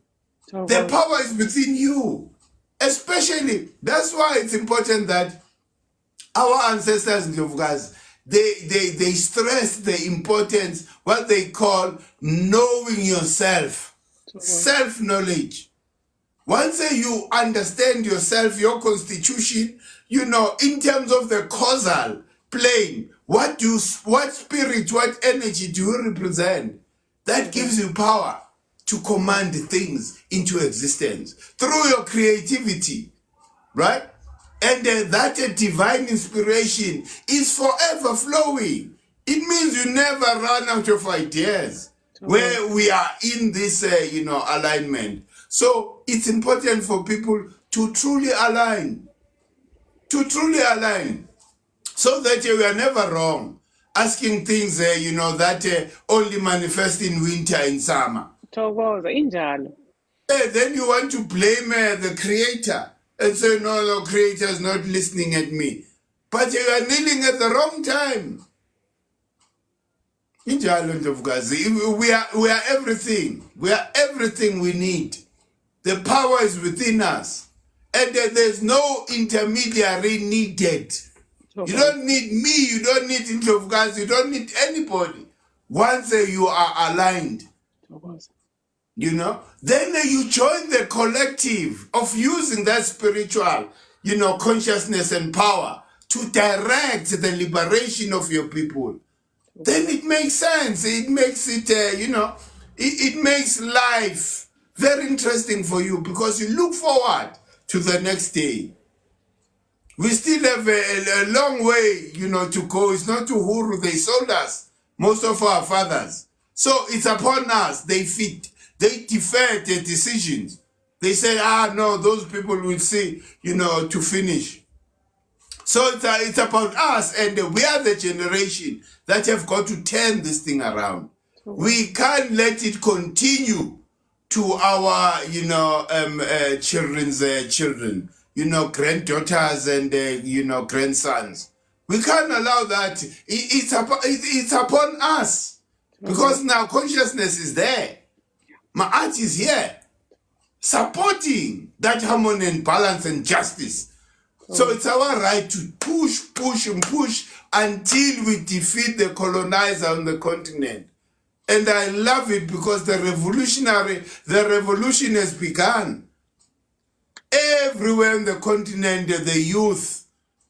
The power is within you. Especially, that's why it's important that our ancestors in Yovugas, they stress the importance, what they call knowing yourself, self-knowledge. Once you understand yourself, your constitution, you know, in terms of the causal plane, what spirit, what energy do you represent? That gives you power to command things into existence through your creativity, right? And that divine inspiration is forever flowing. It means you never run out of ideas where we are in this, alignment. So it's important for people to truly align, so that we are never wrong, asking things, that only manifest in winter and summer. Then you want to blame the creator and say, no, creator is not listening at me. But you are kneeling at the wrong time. We are everything. We are everything we need. The power is within us. And there's no intermediary needed. You don't need me, you don't need Indlovukazi, you don't need anybody. Once you are aligned, then you join the collective of using that spiritual, consciousness and power to direct the liberation of your people. Then it makes sense. It makes it, it makes life very interesting for you because you look forward to the next day. We still have a long way, to go. It's not to Huru. They sold us, most of our fathers. So it's upon us. They defer their decisions. They say, no, those people will see, to finish. So it's about us, and we are the generation that have got to turn this thing around. We can't let it continue to our, children's children, granddaughters and, grandsons. We can't allow that. It's upon us because now consciousness is there. My art is here, supporting that harmony and balance and justice. So it's our right to push until we defeat the colonizer on the continent. And I love it because the revolution has begun. Everywhere on the continent, the youth.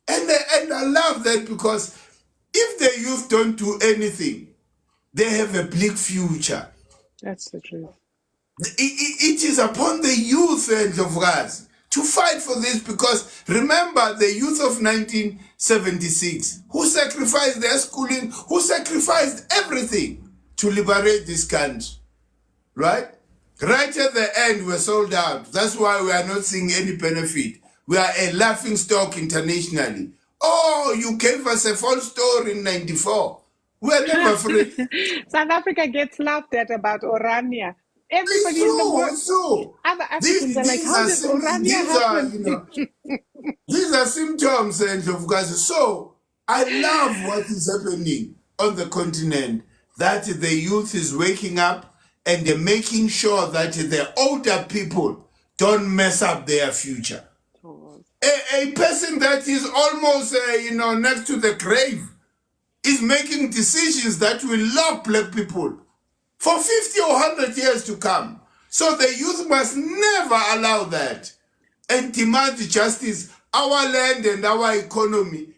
And I love that because if the youth don't do anything, they have a bleak future. That's the truth. It is upon the youth of us to fight for this, because remember the youth of 1976 who sacrificed their schooling, who sacrificed everything to liberate this country, right? Right at the end, we're sold out. That's why we are not seeing any benefit. We are a laughing stock internationally. Oh, you gave us a false story in 94. We're never free. South Africa gets laughed at about Orania. Everybody in the world, it's true. other Africans are like, how did Orania happen? These are symptoms, so I love what is happening on the continent, that the youth is waking up and they're making sure that the older people don't mess up their future. A person that is almost, next to the grave is making decisions that will lock black people for 50 or 100 years to come. So the youth must never allow that and demand justice. Our land and our economy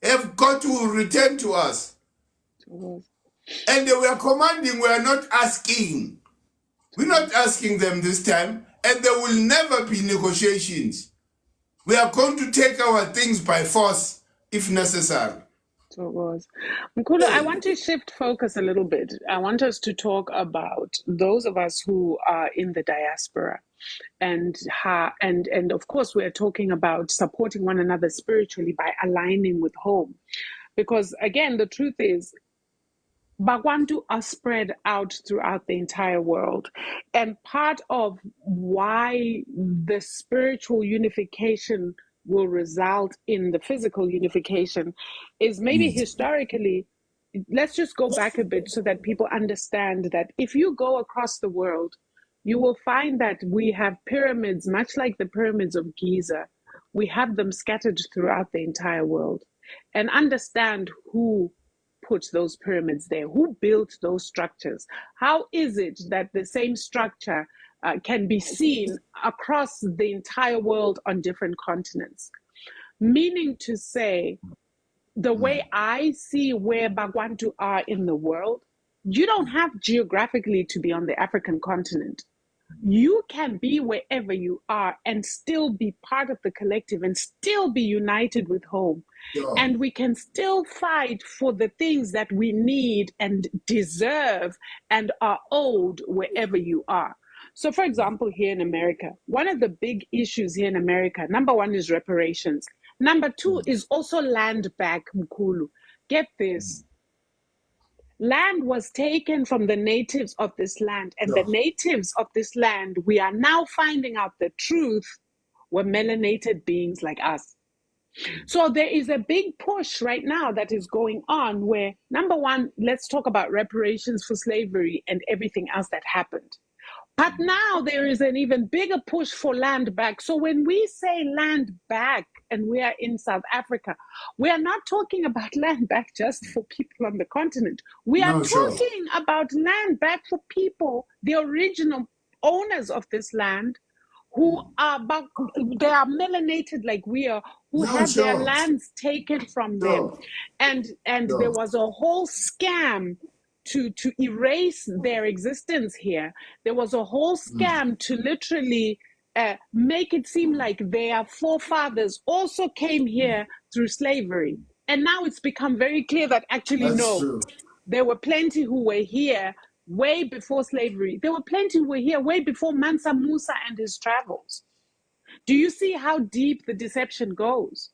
have got to return to us. And we are commanding, we are not asking. We're not asking them this time, and there will never be negotiations. We are going to take our things by force if necessary. So it was. Mkhulu, I want to shift focus a little bit. I want us to talk about those of us who are in the diaspora. And of course, we're talking about supporting one another spiritually by aligning with home. Because again, the truth is, Bagwantu are spread out throughout the entire world. And part of why the spiritual unification will result in the physical unification is maybe historically let's just go back a bit so that people understand that if you go across the world, you will find that we have pyramids, much like the pyramids of Giza. We have them scattered throughout the entire world. And understand who put those pyramids there, who built those structures. How is it that the same structure can be seen across the entire world on different continents? Meaning to say, the way I see where Bagwantu are in the world, you don't have geographically to be on the African continent. You can be wherever you are and still be part of the collective and still be united with home. Sure. And we can still fight for the things that we need and deserve and are owed wherever you are. So, for example, here in America, one of the big issues here in America, number one is reparations. Number two is also land back, Mkhulu. Get this. Land was taken from the natives of this land, and the natives of this land, we are now finding out the truth, were melanated beings like us. So there is a big push right now that is going on where, number one, let's talk about reparations for slavery and everything else that happened. But now there is an even bigger push for land back. So when we say land back and we are in South Africa, we are not talking about land back just for people on the continent. We are talking about land back for people, the original owners of this land, who are they are melanated like we are, who had their lands taken from them. And there was a whole scam to erase their existence here. There was a whole scam to literally make it seem like their forefathers also came here through slavery. And now it's become very clear that actually, there were plenty who were here way before slavery. There were plenty who were here way before Mansa Musa and his travels. Do you see how deep the deception goes?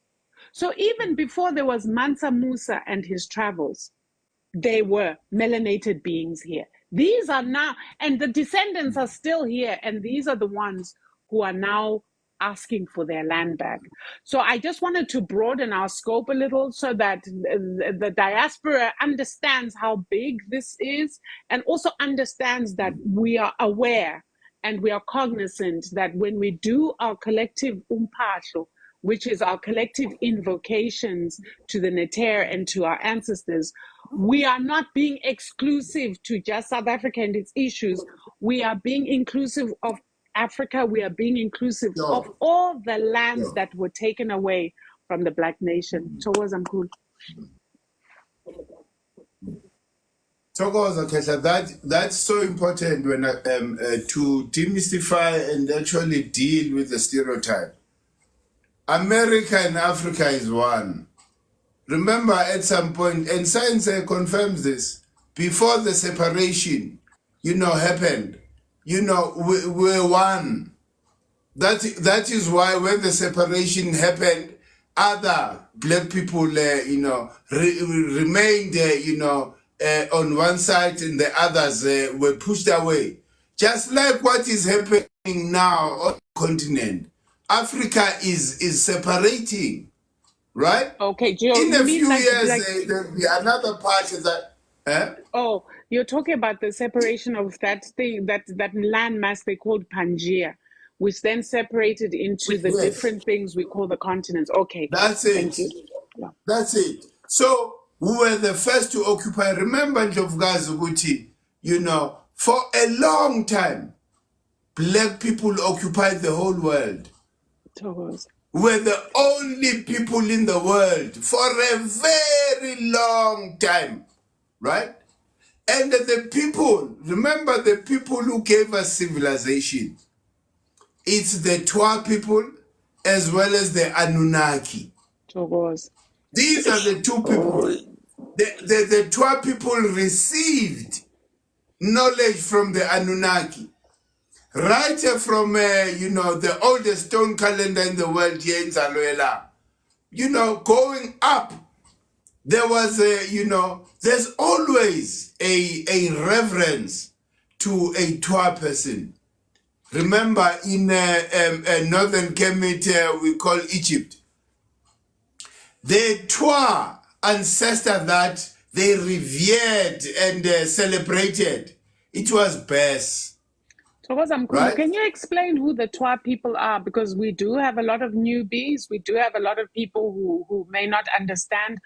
So even before there was Mansa Musa and his travels, they were melanated beings here. These are now, and the descendants are still here, and these are the ones who are now asking for their land back. So I just wanted to broaden our scope a little so that the diaspora understands how big this is and also understands that we are aware and we are cognizant that when we do our collective umpasho, which is our collective invocations to the Neter and to our ancestors, we are not being exclusive to just South Africa and its issues. We are being inclusive of Africa. We are being inclusive of all the lands that were taken away from the Black nation. Thokoza Mkhulu. Thokoza Khehla, that's so important when to demystify and actually deal with the stereotype. America and Africa is one. Remember, at some point, and science confirms this, before the separation, happened, we were one. That is why when the separation happened, other Black people, remained, on one side, and the others were pushed away. Just like what is happening now on the continent. Africa is separating, right? Okay, Joe, in a few like, years, there'll be another part of that. Oh, you're talking about the separation of that thing, that landmass they called Pangaea, which then separated into the different things we call the continents. Okay, that's it. Thank you. Yeah. That's it. So we were the first to occupy. Remember, Ndlovukazi, for a long time, Black people occupied the whole world. We're the only people in the world for a very long time, right? And the people, remember the people who gave us civilization. It's the Twa people as well as the Anunnaki. These are the two people. The Twa people received knowledge from the Anunnaki. Right from, the oldest stone calendar in the world here in Zaloela, going up, there was there's always a reverence to a Twa person. Remember in northern Kemet, we call Egypt, the Twa ancestor that they revered and celebrated, it was Bess. Thokoza Mkhulu, Right? can you explain who the Twa people are? Because we do have a lot of newbies. We do have a lot of people who may not understand.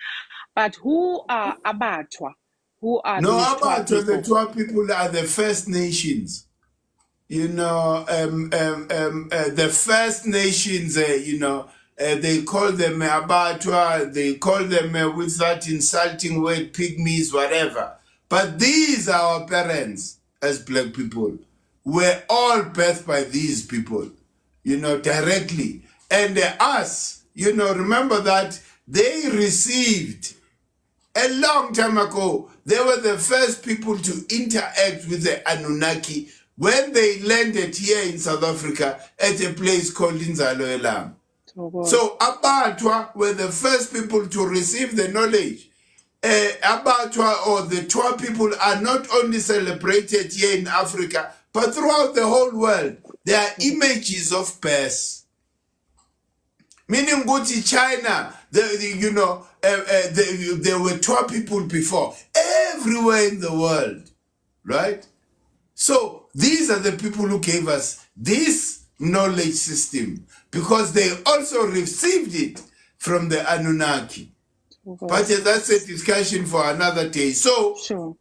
But who are Abatwa? Who are No, these Twa about the people? Twa people are the First Nations. You know, the First Nations, they call them Abatwa, they call them with that insulting word, pygmies, whatever. But these are our parents as black people. We're all birthed by these people, directly. And us, remember that they received a long time ago, they were the first people to interact with the Anunnaki when they landed here in South Africa at a place called Inzalo Elam. So Abatwa were the first people to receive the knowledge. Abatwa or the Twa people are not only celebrated here in Africa, but throughout the whole world. They are images of past. Meaning, go to China, there were Twa people before, everywhere in the world, right? So these are the people who gave us this knowledge system because they also received it from the Anunnaki. But that's a discussion for another day. So Sure.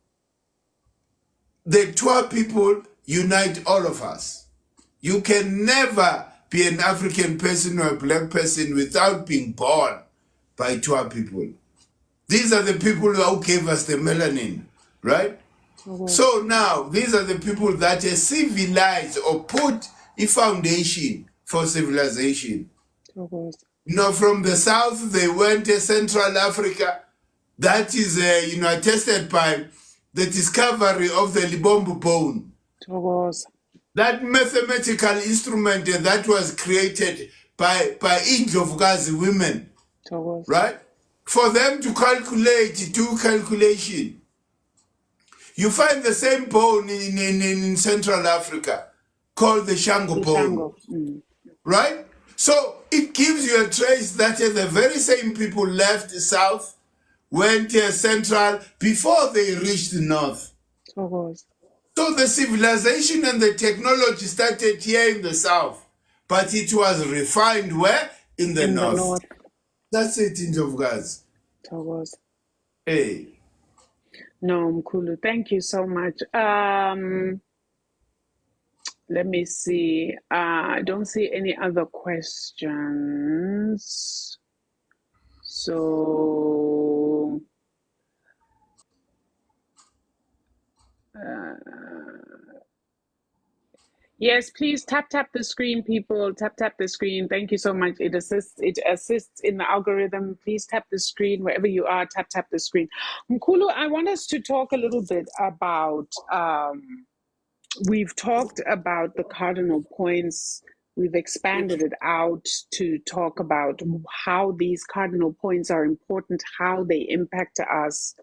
The Twa people unite all of us. You can never be an African person or a black person without being born by Twa people. These are the people who gave us the melanin, right? So now, these are the people that civilized or put a foundation for civilization. From the south, they went to Central Africa. That is, attested by the discovery of the Libombo bone. That mathematical instrument that was created by Indlovukazi women, right? For them to calculate, do calculation. You find the same bone in Central Africa called the Shango bone, right? So it gives you a trace that the very same people left the south, went central before they reached the north. So the civilization and the technology started here in the south, but it was refined where? In the north. That's it, Indlovukazi. Hey. No, Mkhulu, thank you so much. Let me see. I don't see any other questions. So, yes, please tap the screen, people. Tap the screen. Thank you so much. It assists in the algorithm. Please tap the screen wherever you are. Tap the screen. Mkhulu, I want us to talk a little bit about. We've talked about the cardinal points. We've expanded it out to talk about how these cardinal points are important, how they impact us.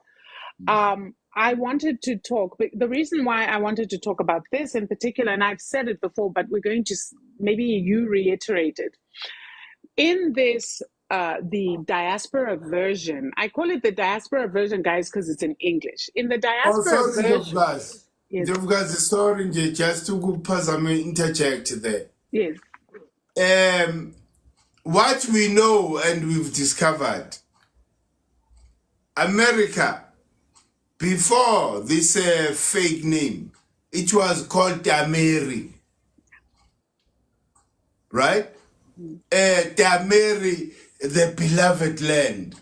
I wanted to talk, the reason why I wanted to talk about this in particular, and I've said it before, but we're going to, maybe you reiterate it. In this, the diaspora version, I call it the diaspora version, guys, because it's in English. In the diaspora version. Yes. Sorry, just to interject there. Yes. What we know and we've discovered, America, before this fake name, it was called Tameri, right? Tameri, the beloved land.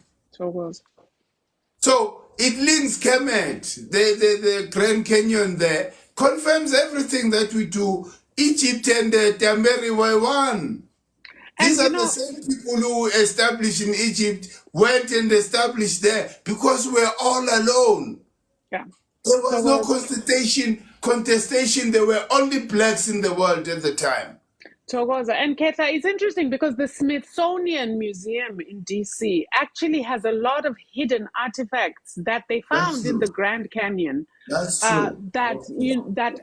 So it links Kemet, the Grand Canyon there, confirms everything that we do. Egypt and Tameri were one. These are the same people who established in Egypt, went and established there because we're all alone. Yeah. There was no contestation. There were only blacks in the world at the time. Thokoza. And Ketha, it's interesting because the Smithsonian Museum in DC actually has a lot of hidden artifacts that they found in the Grand Canyon. That's true. That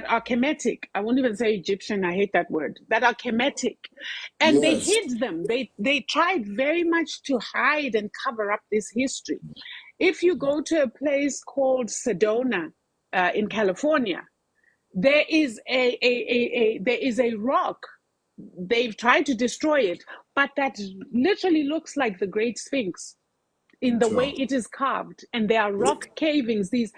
are Kemetic. I won't even say Egyptian, I hate that word. That are Kemetic. And they hid them. They tried very much to hide and cover up this history. If you go to a place called Sedona in California, there is a rock. They've tried to destroy it, but that literally looks like the Great Sphinx in the way Sure. it is carved. And there are rock cavings, these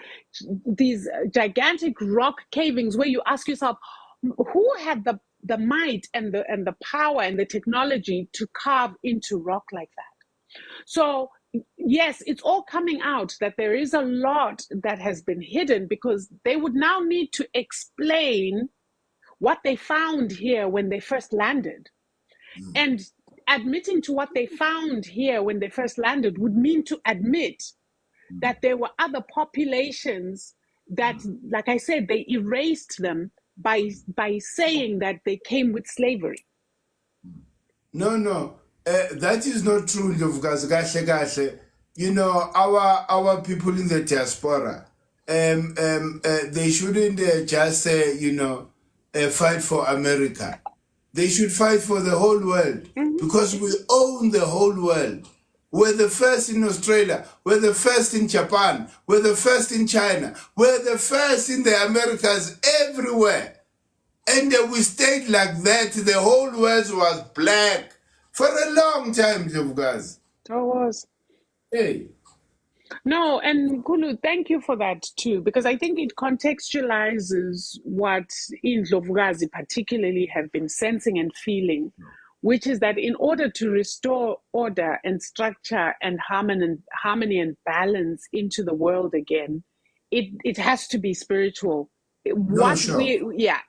gigantic rock cavings where you ask yourself, who had the might and the power and the technology to carve into rock like that? So yes, it's all coming out that there is a lot that has been hidden, because they would now need to explain what they found here when they first landed. And admitting to what they found here when they first landed would mean to admit that there were other populations that, like I said, they erased them by saying that they came with slavery. No. That is not true, Ndlovukazi. Kahle kahle. You know, our people in the diaspora, they shouldn't just fight for America. They should fight for the whole world, because we own the whole world. We're the first in Australia. We're the first in Japan. We're the first in China. We're the first in the Americas, everywhere. And we stayed like that. The whole world was black for a long time, guys. It was. Hey. No, and Mkhulu, thank you for that too, because I think it contextualizes what Indlovukazi particularly have been sensing and feeling, which is that in order to restore order and structure and harmony and balance into the world again, it has to be spiritual.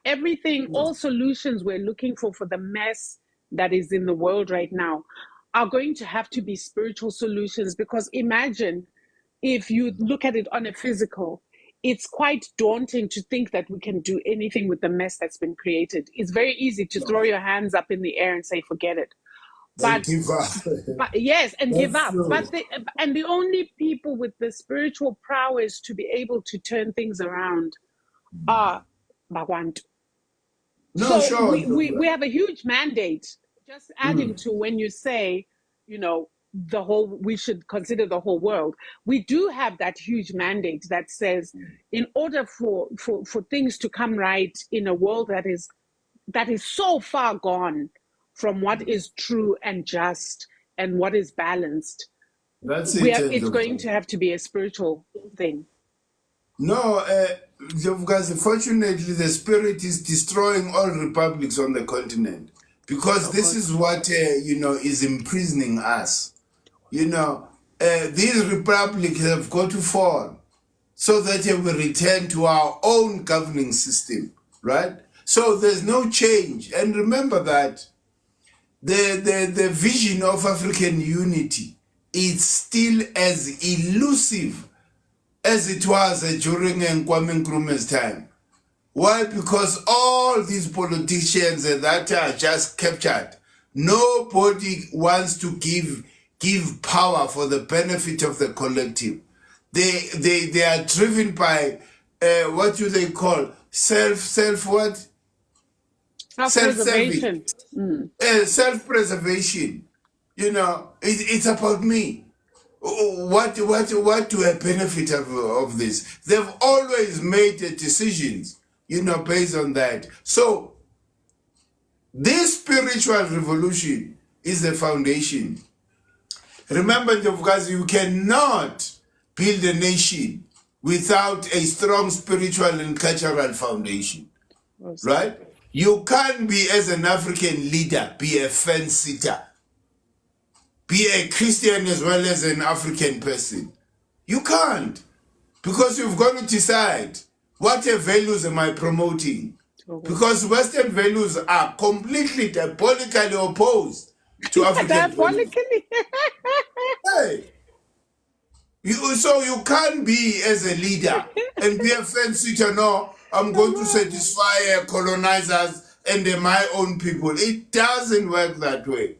Everything, all solutions we're looking for the mess that is in the world right now are going to have to be spiritual solutions, because imagine if you look at it on a physical, it's quite daunting to think that we can do anything with the mess that's been created. It's very easy to throw your hands up in the air and say, forget it. And give up. Give up. True. But the only people with the spiritual prowess to be able to turn things around are Bagwantu. No, so sure. we have a huge mandate. Just adding to when you say, we should consider the whole world. We do have that huge mandate that says, in order for things to come right in a world that is so far gone from what is true and just and what is balanced, it's going to have to be a spiritual thing. No, because fortunately the spirit is destroying all republics on the continent, because this is what is imprisoning us. These republics have got to fall so that we return to our own governing system, right? So there's no change. And remember that the vision of African unity is still as elusive as it was during Kwame Nkrumah's time. Why? Because all these politicians that are just captured, nobody wants to give power for the benefit of the collective. They are driven by what do they call Self-preservation. Self-preservation. It's about me. What do I benefit of this? They've always made the decisions, based on that. So this spiritual revolution is the foundation. Remember, Ndlovukazi, you cannot build a nation without a strong spiritual and cultural foundation, right? You can't be, as an African leader, be a fence-sitter. Be a Christian as well as an African person. You can't, because you've got to decide, what values am I promoting? Because Western values are completely diabolically opposed to African values. Hey, so you can't be, as a leader, and be a fence-sitter. No, I'm going to satisfy colonizers and my own people. It doesn't work that way.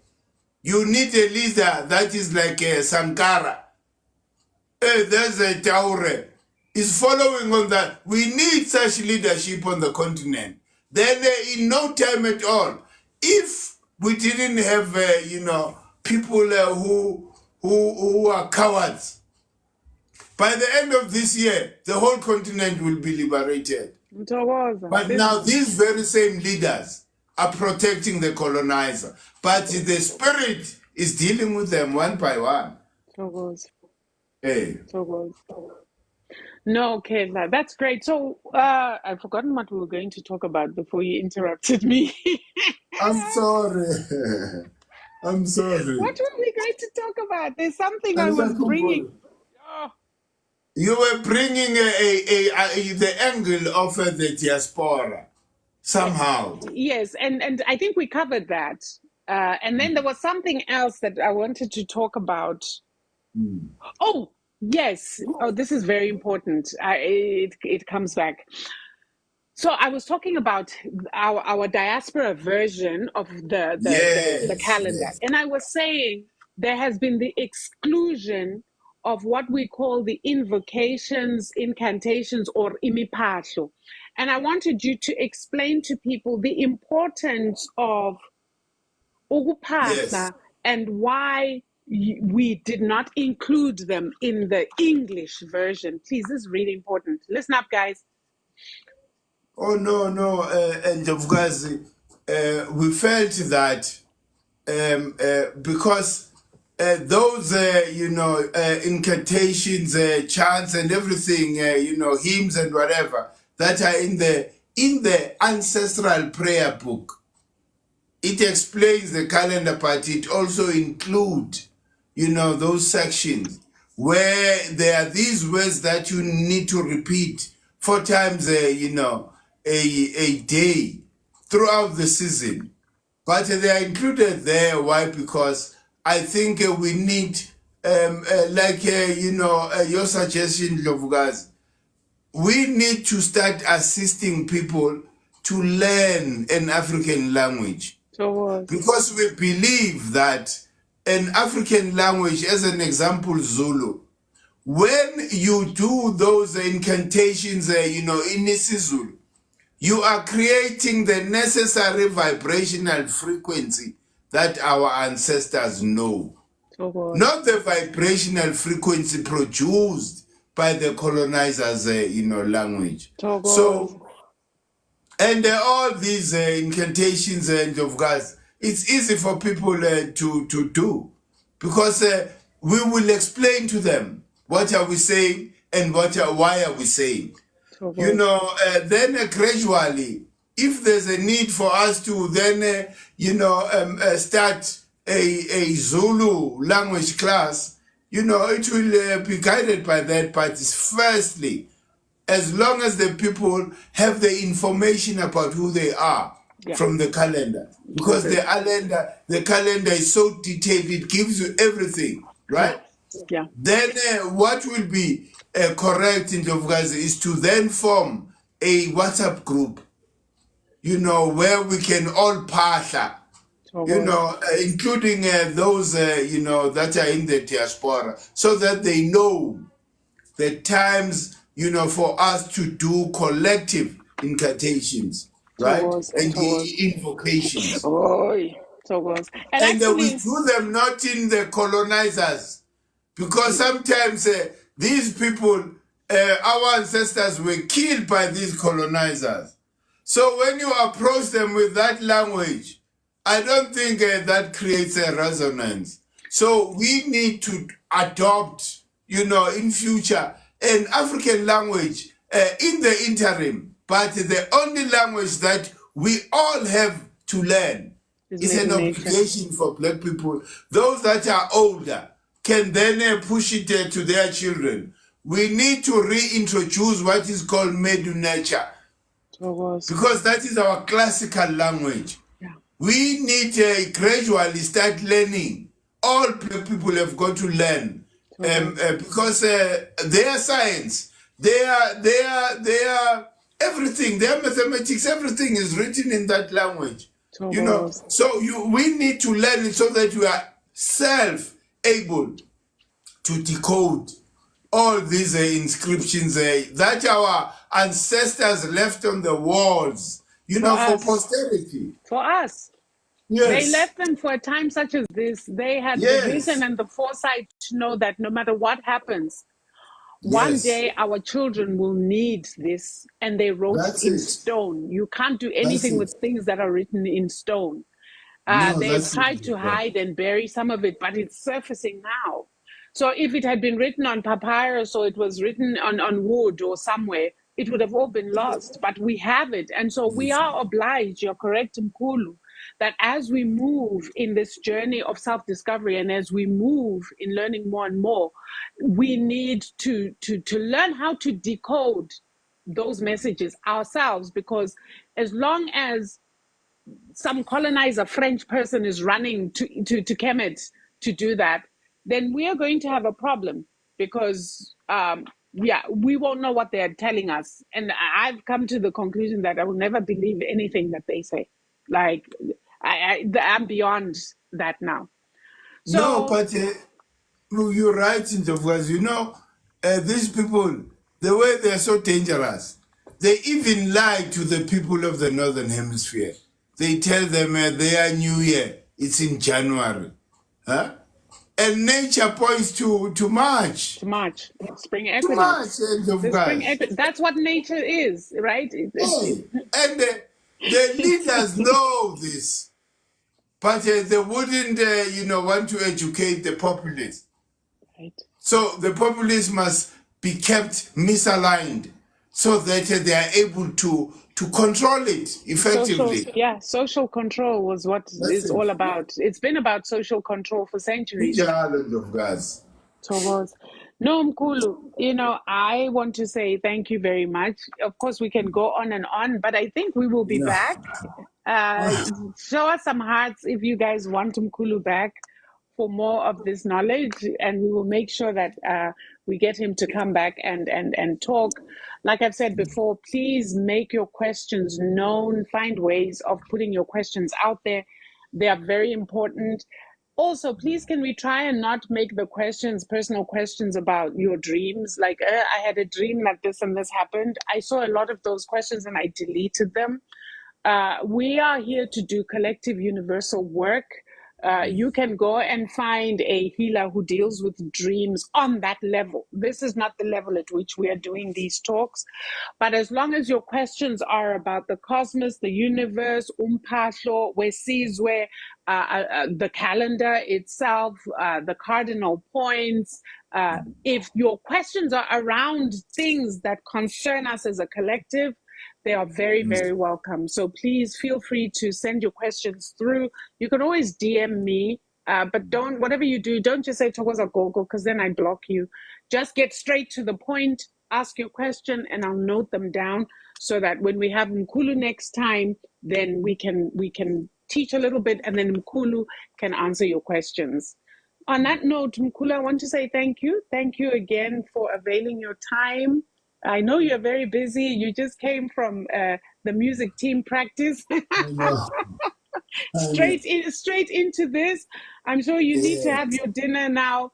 You need a leader that is like a Sankara. There's a Taure. Is following on that. We need such leadership on the continent. Then in no time at all, if we didn't have, people who are cowards, By the end of this year, the whole continent will be liberated. But now these very same leaders are protecting the colonizer. But the spirit is dealing with them one by one. Hey. No, okay, that's great. So I've forgotten what we were going to talk about before you interrupted me. I'm sorry. I'm sorry. What were we going to talk about? There's something I was bringing. Oh. You were bringing the angle of the diaspora somehow. Yes, and I think we covered that. And then there was something else that I wanted to talk about. Oh, yes. Oh, this is very important. It comes back. So I was talking about our diaspora version of the calendar. Yes. And I was saying there has been the exclusion of what we call the invocations, incantations, or imipasho. And I wanted you to explain to people the importance of ukupahla and why we did not include them in the English version. Please, this is really important. Listen up, guys. Oh, no. And of course, we felt that because those, incantations, chants and everything, hymns and whatever, that are in the ancestral prayer book, it explains the calendar, but it also includes, those sections where there are these words that you need to repeat 4 times, a day throughout the season. But they are included there. Why? Because I think we need, your suggestion, Lovugas, we need to start assisting people to learn an African language. Because we believe that an African language, as an example, Zulu, when you do those incantations, in isiZulu, you are creating the necessary vibrational frequency that our ancestors know. Not the vibrational frequency produced by the colonizers, language. So, and all these incantations and of course, it's easy for people to do, because we will explain to them what are we saying and why are we saying. Then gradually, if there's a need for us to then, start a Zulu language class, it will be guided by that. But it's firstly, as long as the people have the information about who they are from the calendar, because the calendar is so detailed, it gives you everything, right? Yeah. Then what will be correct in Dovgazi is to then form a WhatsApp group, where we can all pasha, including those, that are in the diaspora, so that they know the times, for us to do collective incantations, right? And the invocations. And actually, we do them not in the colonizers, because sometimes these people, our ancestors were killed by these colonizers. So when you approach them with that language, I don't think that creates a resonance. So we need to adopt, in future, an African language in the interim, but the only language that we all have to learn is an obligation for Black people. Those that are older can then push it to their children. We need to reintroduce what is called Medu Nature, because that is our classical language. We need to gradually start learning. All Black people have got to learn. Because their science, their everything, their mathematics, everything is written in that language. So we need to learn it so that we are able to decode all these inscriptions that our ancestors left on the walls, for posterity. For us. Yes. They left them for a time such as this. They had the vision and the foresight to know that no matter what happens, One Yes, day our children will need this, and they wrote it that's in it. stone. You can't do That's anything it. with things that are written in stone. No, They've that's it. tried to hide and bury some of it, but it's surfacing now. So if it had been written on papyrus or it was written on wood or somewhere, it would have all been lost. But we have it. And so we are obliged, you're correct, Mkhulu, that as we move in this journey of self-discovery and as we move in learning more and more, we need to learn how to decode those messages ourselves, because as long as some colonizer French person is running to Kemet to do that, then we are going to have a problem, because yeah, we won't know what they're telling us. And I've come to the conclusion that I will never believe anything that they say. Like, I'm beyond that now. No, So but you're right in the words. These people, the way they're so dangerous, they even lie to the people of the Northern Hemisphere. They tell them their New Year, it's in January. Huh? And nature points to March. to March, spring To March, equinox. end of The spring guys. equinox, that's what nature is, right? Hey, and the leaders know this, but they wouldn't, want to educate the populace. right. So the populace must be kept misaligned so that they are able to control it effectively. Social control was what That's it's it. all about. It's been about social control for centuries. Kunjalo Ndlovukazi. So was no, Mkhulu, I want to say thank you very much. Of course, we can go on and on, but I think we will be Yeah. back. Uh, Show us some hearts if you guys want Mkhulu back for more of this knowledge, and we will make sure that we get him to come back and talk. Like I've said before, please make your questions known. Find ways of putting your questions out there. They are very important. Also, please, can we try and not make the questions personal questions about your dreams? Like, I had a dream that this and this happened. I saw a lot of those questions and I deleted them. We are here to do collective universal work. You can go and find a healer who deals with dreams on that level. This is not the level at which we are doing these talks. But as long as your questions are about the cosmos, the universe, umpahlo, wesizwe, the calendar itself, the cardinal points, if your questions are around things that concern us as a collective, they are very, very welcome. So please feel free to send your questions through. You can always DM me, but whatever you do, don't just say Thokoza Gogo, because then I block you. Just get straight to the point, ask your question, and I'll note them down so that when we have Mkhulu next time, then we can teach a little bit, and then Mkhulu can answer your questions. On that note, Mkhulu, I want to say thank you. Thank you again for availing your time. I know you're very busy. You just came from the music team practice. I know. I know. Straight into this. I'm sure you need to have Yes. your dinner now.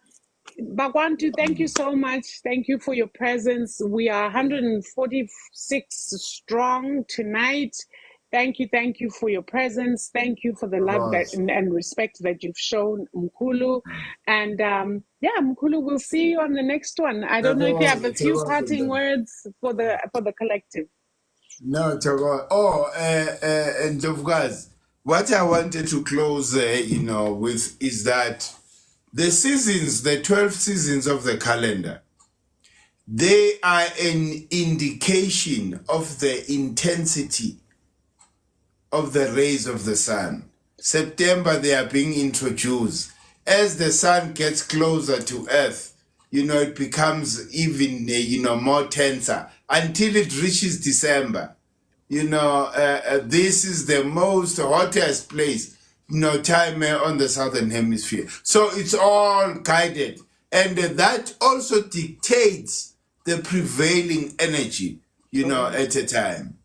Bagwantu, thank you so much. Thank you for your presence. We are 146 strong tonight. Thank you for your presence. Thank you for the love and respect that you've shown, Mkhulu. And yeah, Mkhulu, we'll see you on the next one. I don't know if you have a few parting words for the collective. No, Togo. Oh, and Ndlovukazi, what I wanted to close, with is that the seasons, the 12 seasons of the calendar, they are an indication of the intensity of the rays of the sun. September, they are being introduced. As the sun gets closer to Earth, it becomes even, more tenser until it reaches December. This is the most hottest place, time on the Southern Hemisphere. So it's all guided. And that also dictates the prevailing energy, at a time.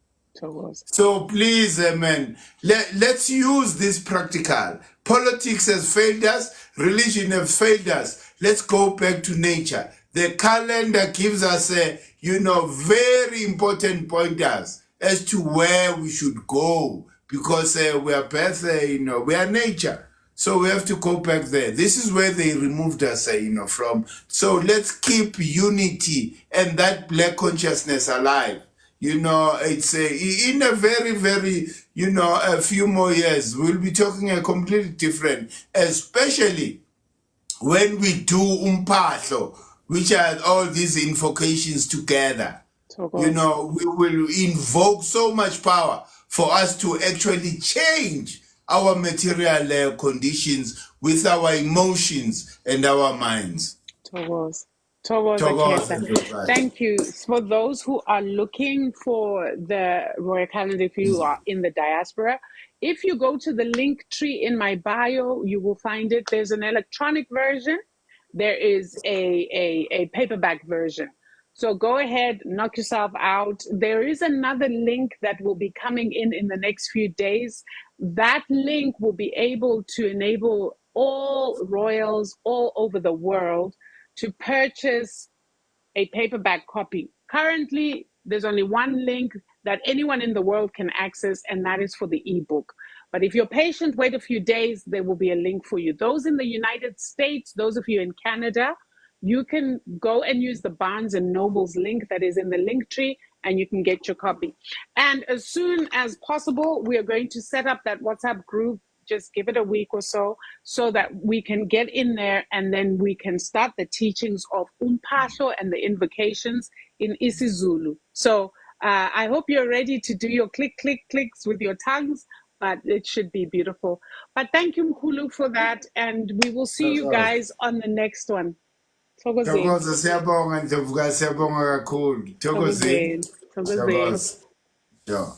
So please, man, let's use this practical. Politics has failed us. Religion has failed us. Let's go back to nature. The calendar gives us, very important pointers as to where we should go, because we are both, we are nature. So we have to go back there. This is where they removed us, from. So let's keep unity and that black consciousness alive. It's in a very, very, a few more years, we'll be talking a completely different, especially when we do umpahlo, which are all these invocations together. We will invoke so much power for us to actually change our material conditions with our emotions and our minds. Towards Together, Akesa. Thank you. For those who are looking for the Royal Calendar, if you are in the diaspora, if you go to the link tree in my bio, you will find it. There's an electronic version. There is a paperback version. So go ahead, knock yourself out. There is another link that will be coming in the next few days. That link will be able to enable all royals all over the world to purchase a paperback copy. Currently, there's only one link that anyone in the world can access, and that is for the ebook. But if you're patient, wait a few days, there will be a link for you. Those in the United States, those of you in Canada, you can go and use the Barnes and Noble's link that is in the link tree, and you can get your copy. And as soon as possible, we are going to set up that WhatsApp group. Just give it a week or so that we can get in there, and then we can start the teachings of umpahlo and the invocations in isiZulu. So I hope you're ready to do your clicks with your tongues, but it should be beautiful. But thank you, Mkhulu, for that, and we will see you guys on the next one. Thokozeni. Thokoza, siyabonga Ndlovukazi, siyabonga kakhulu. Thokozeni. Thokozeni. Sure.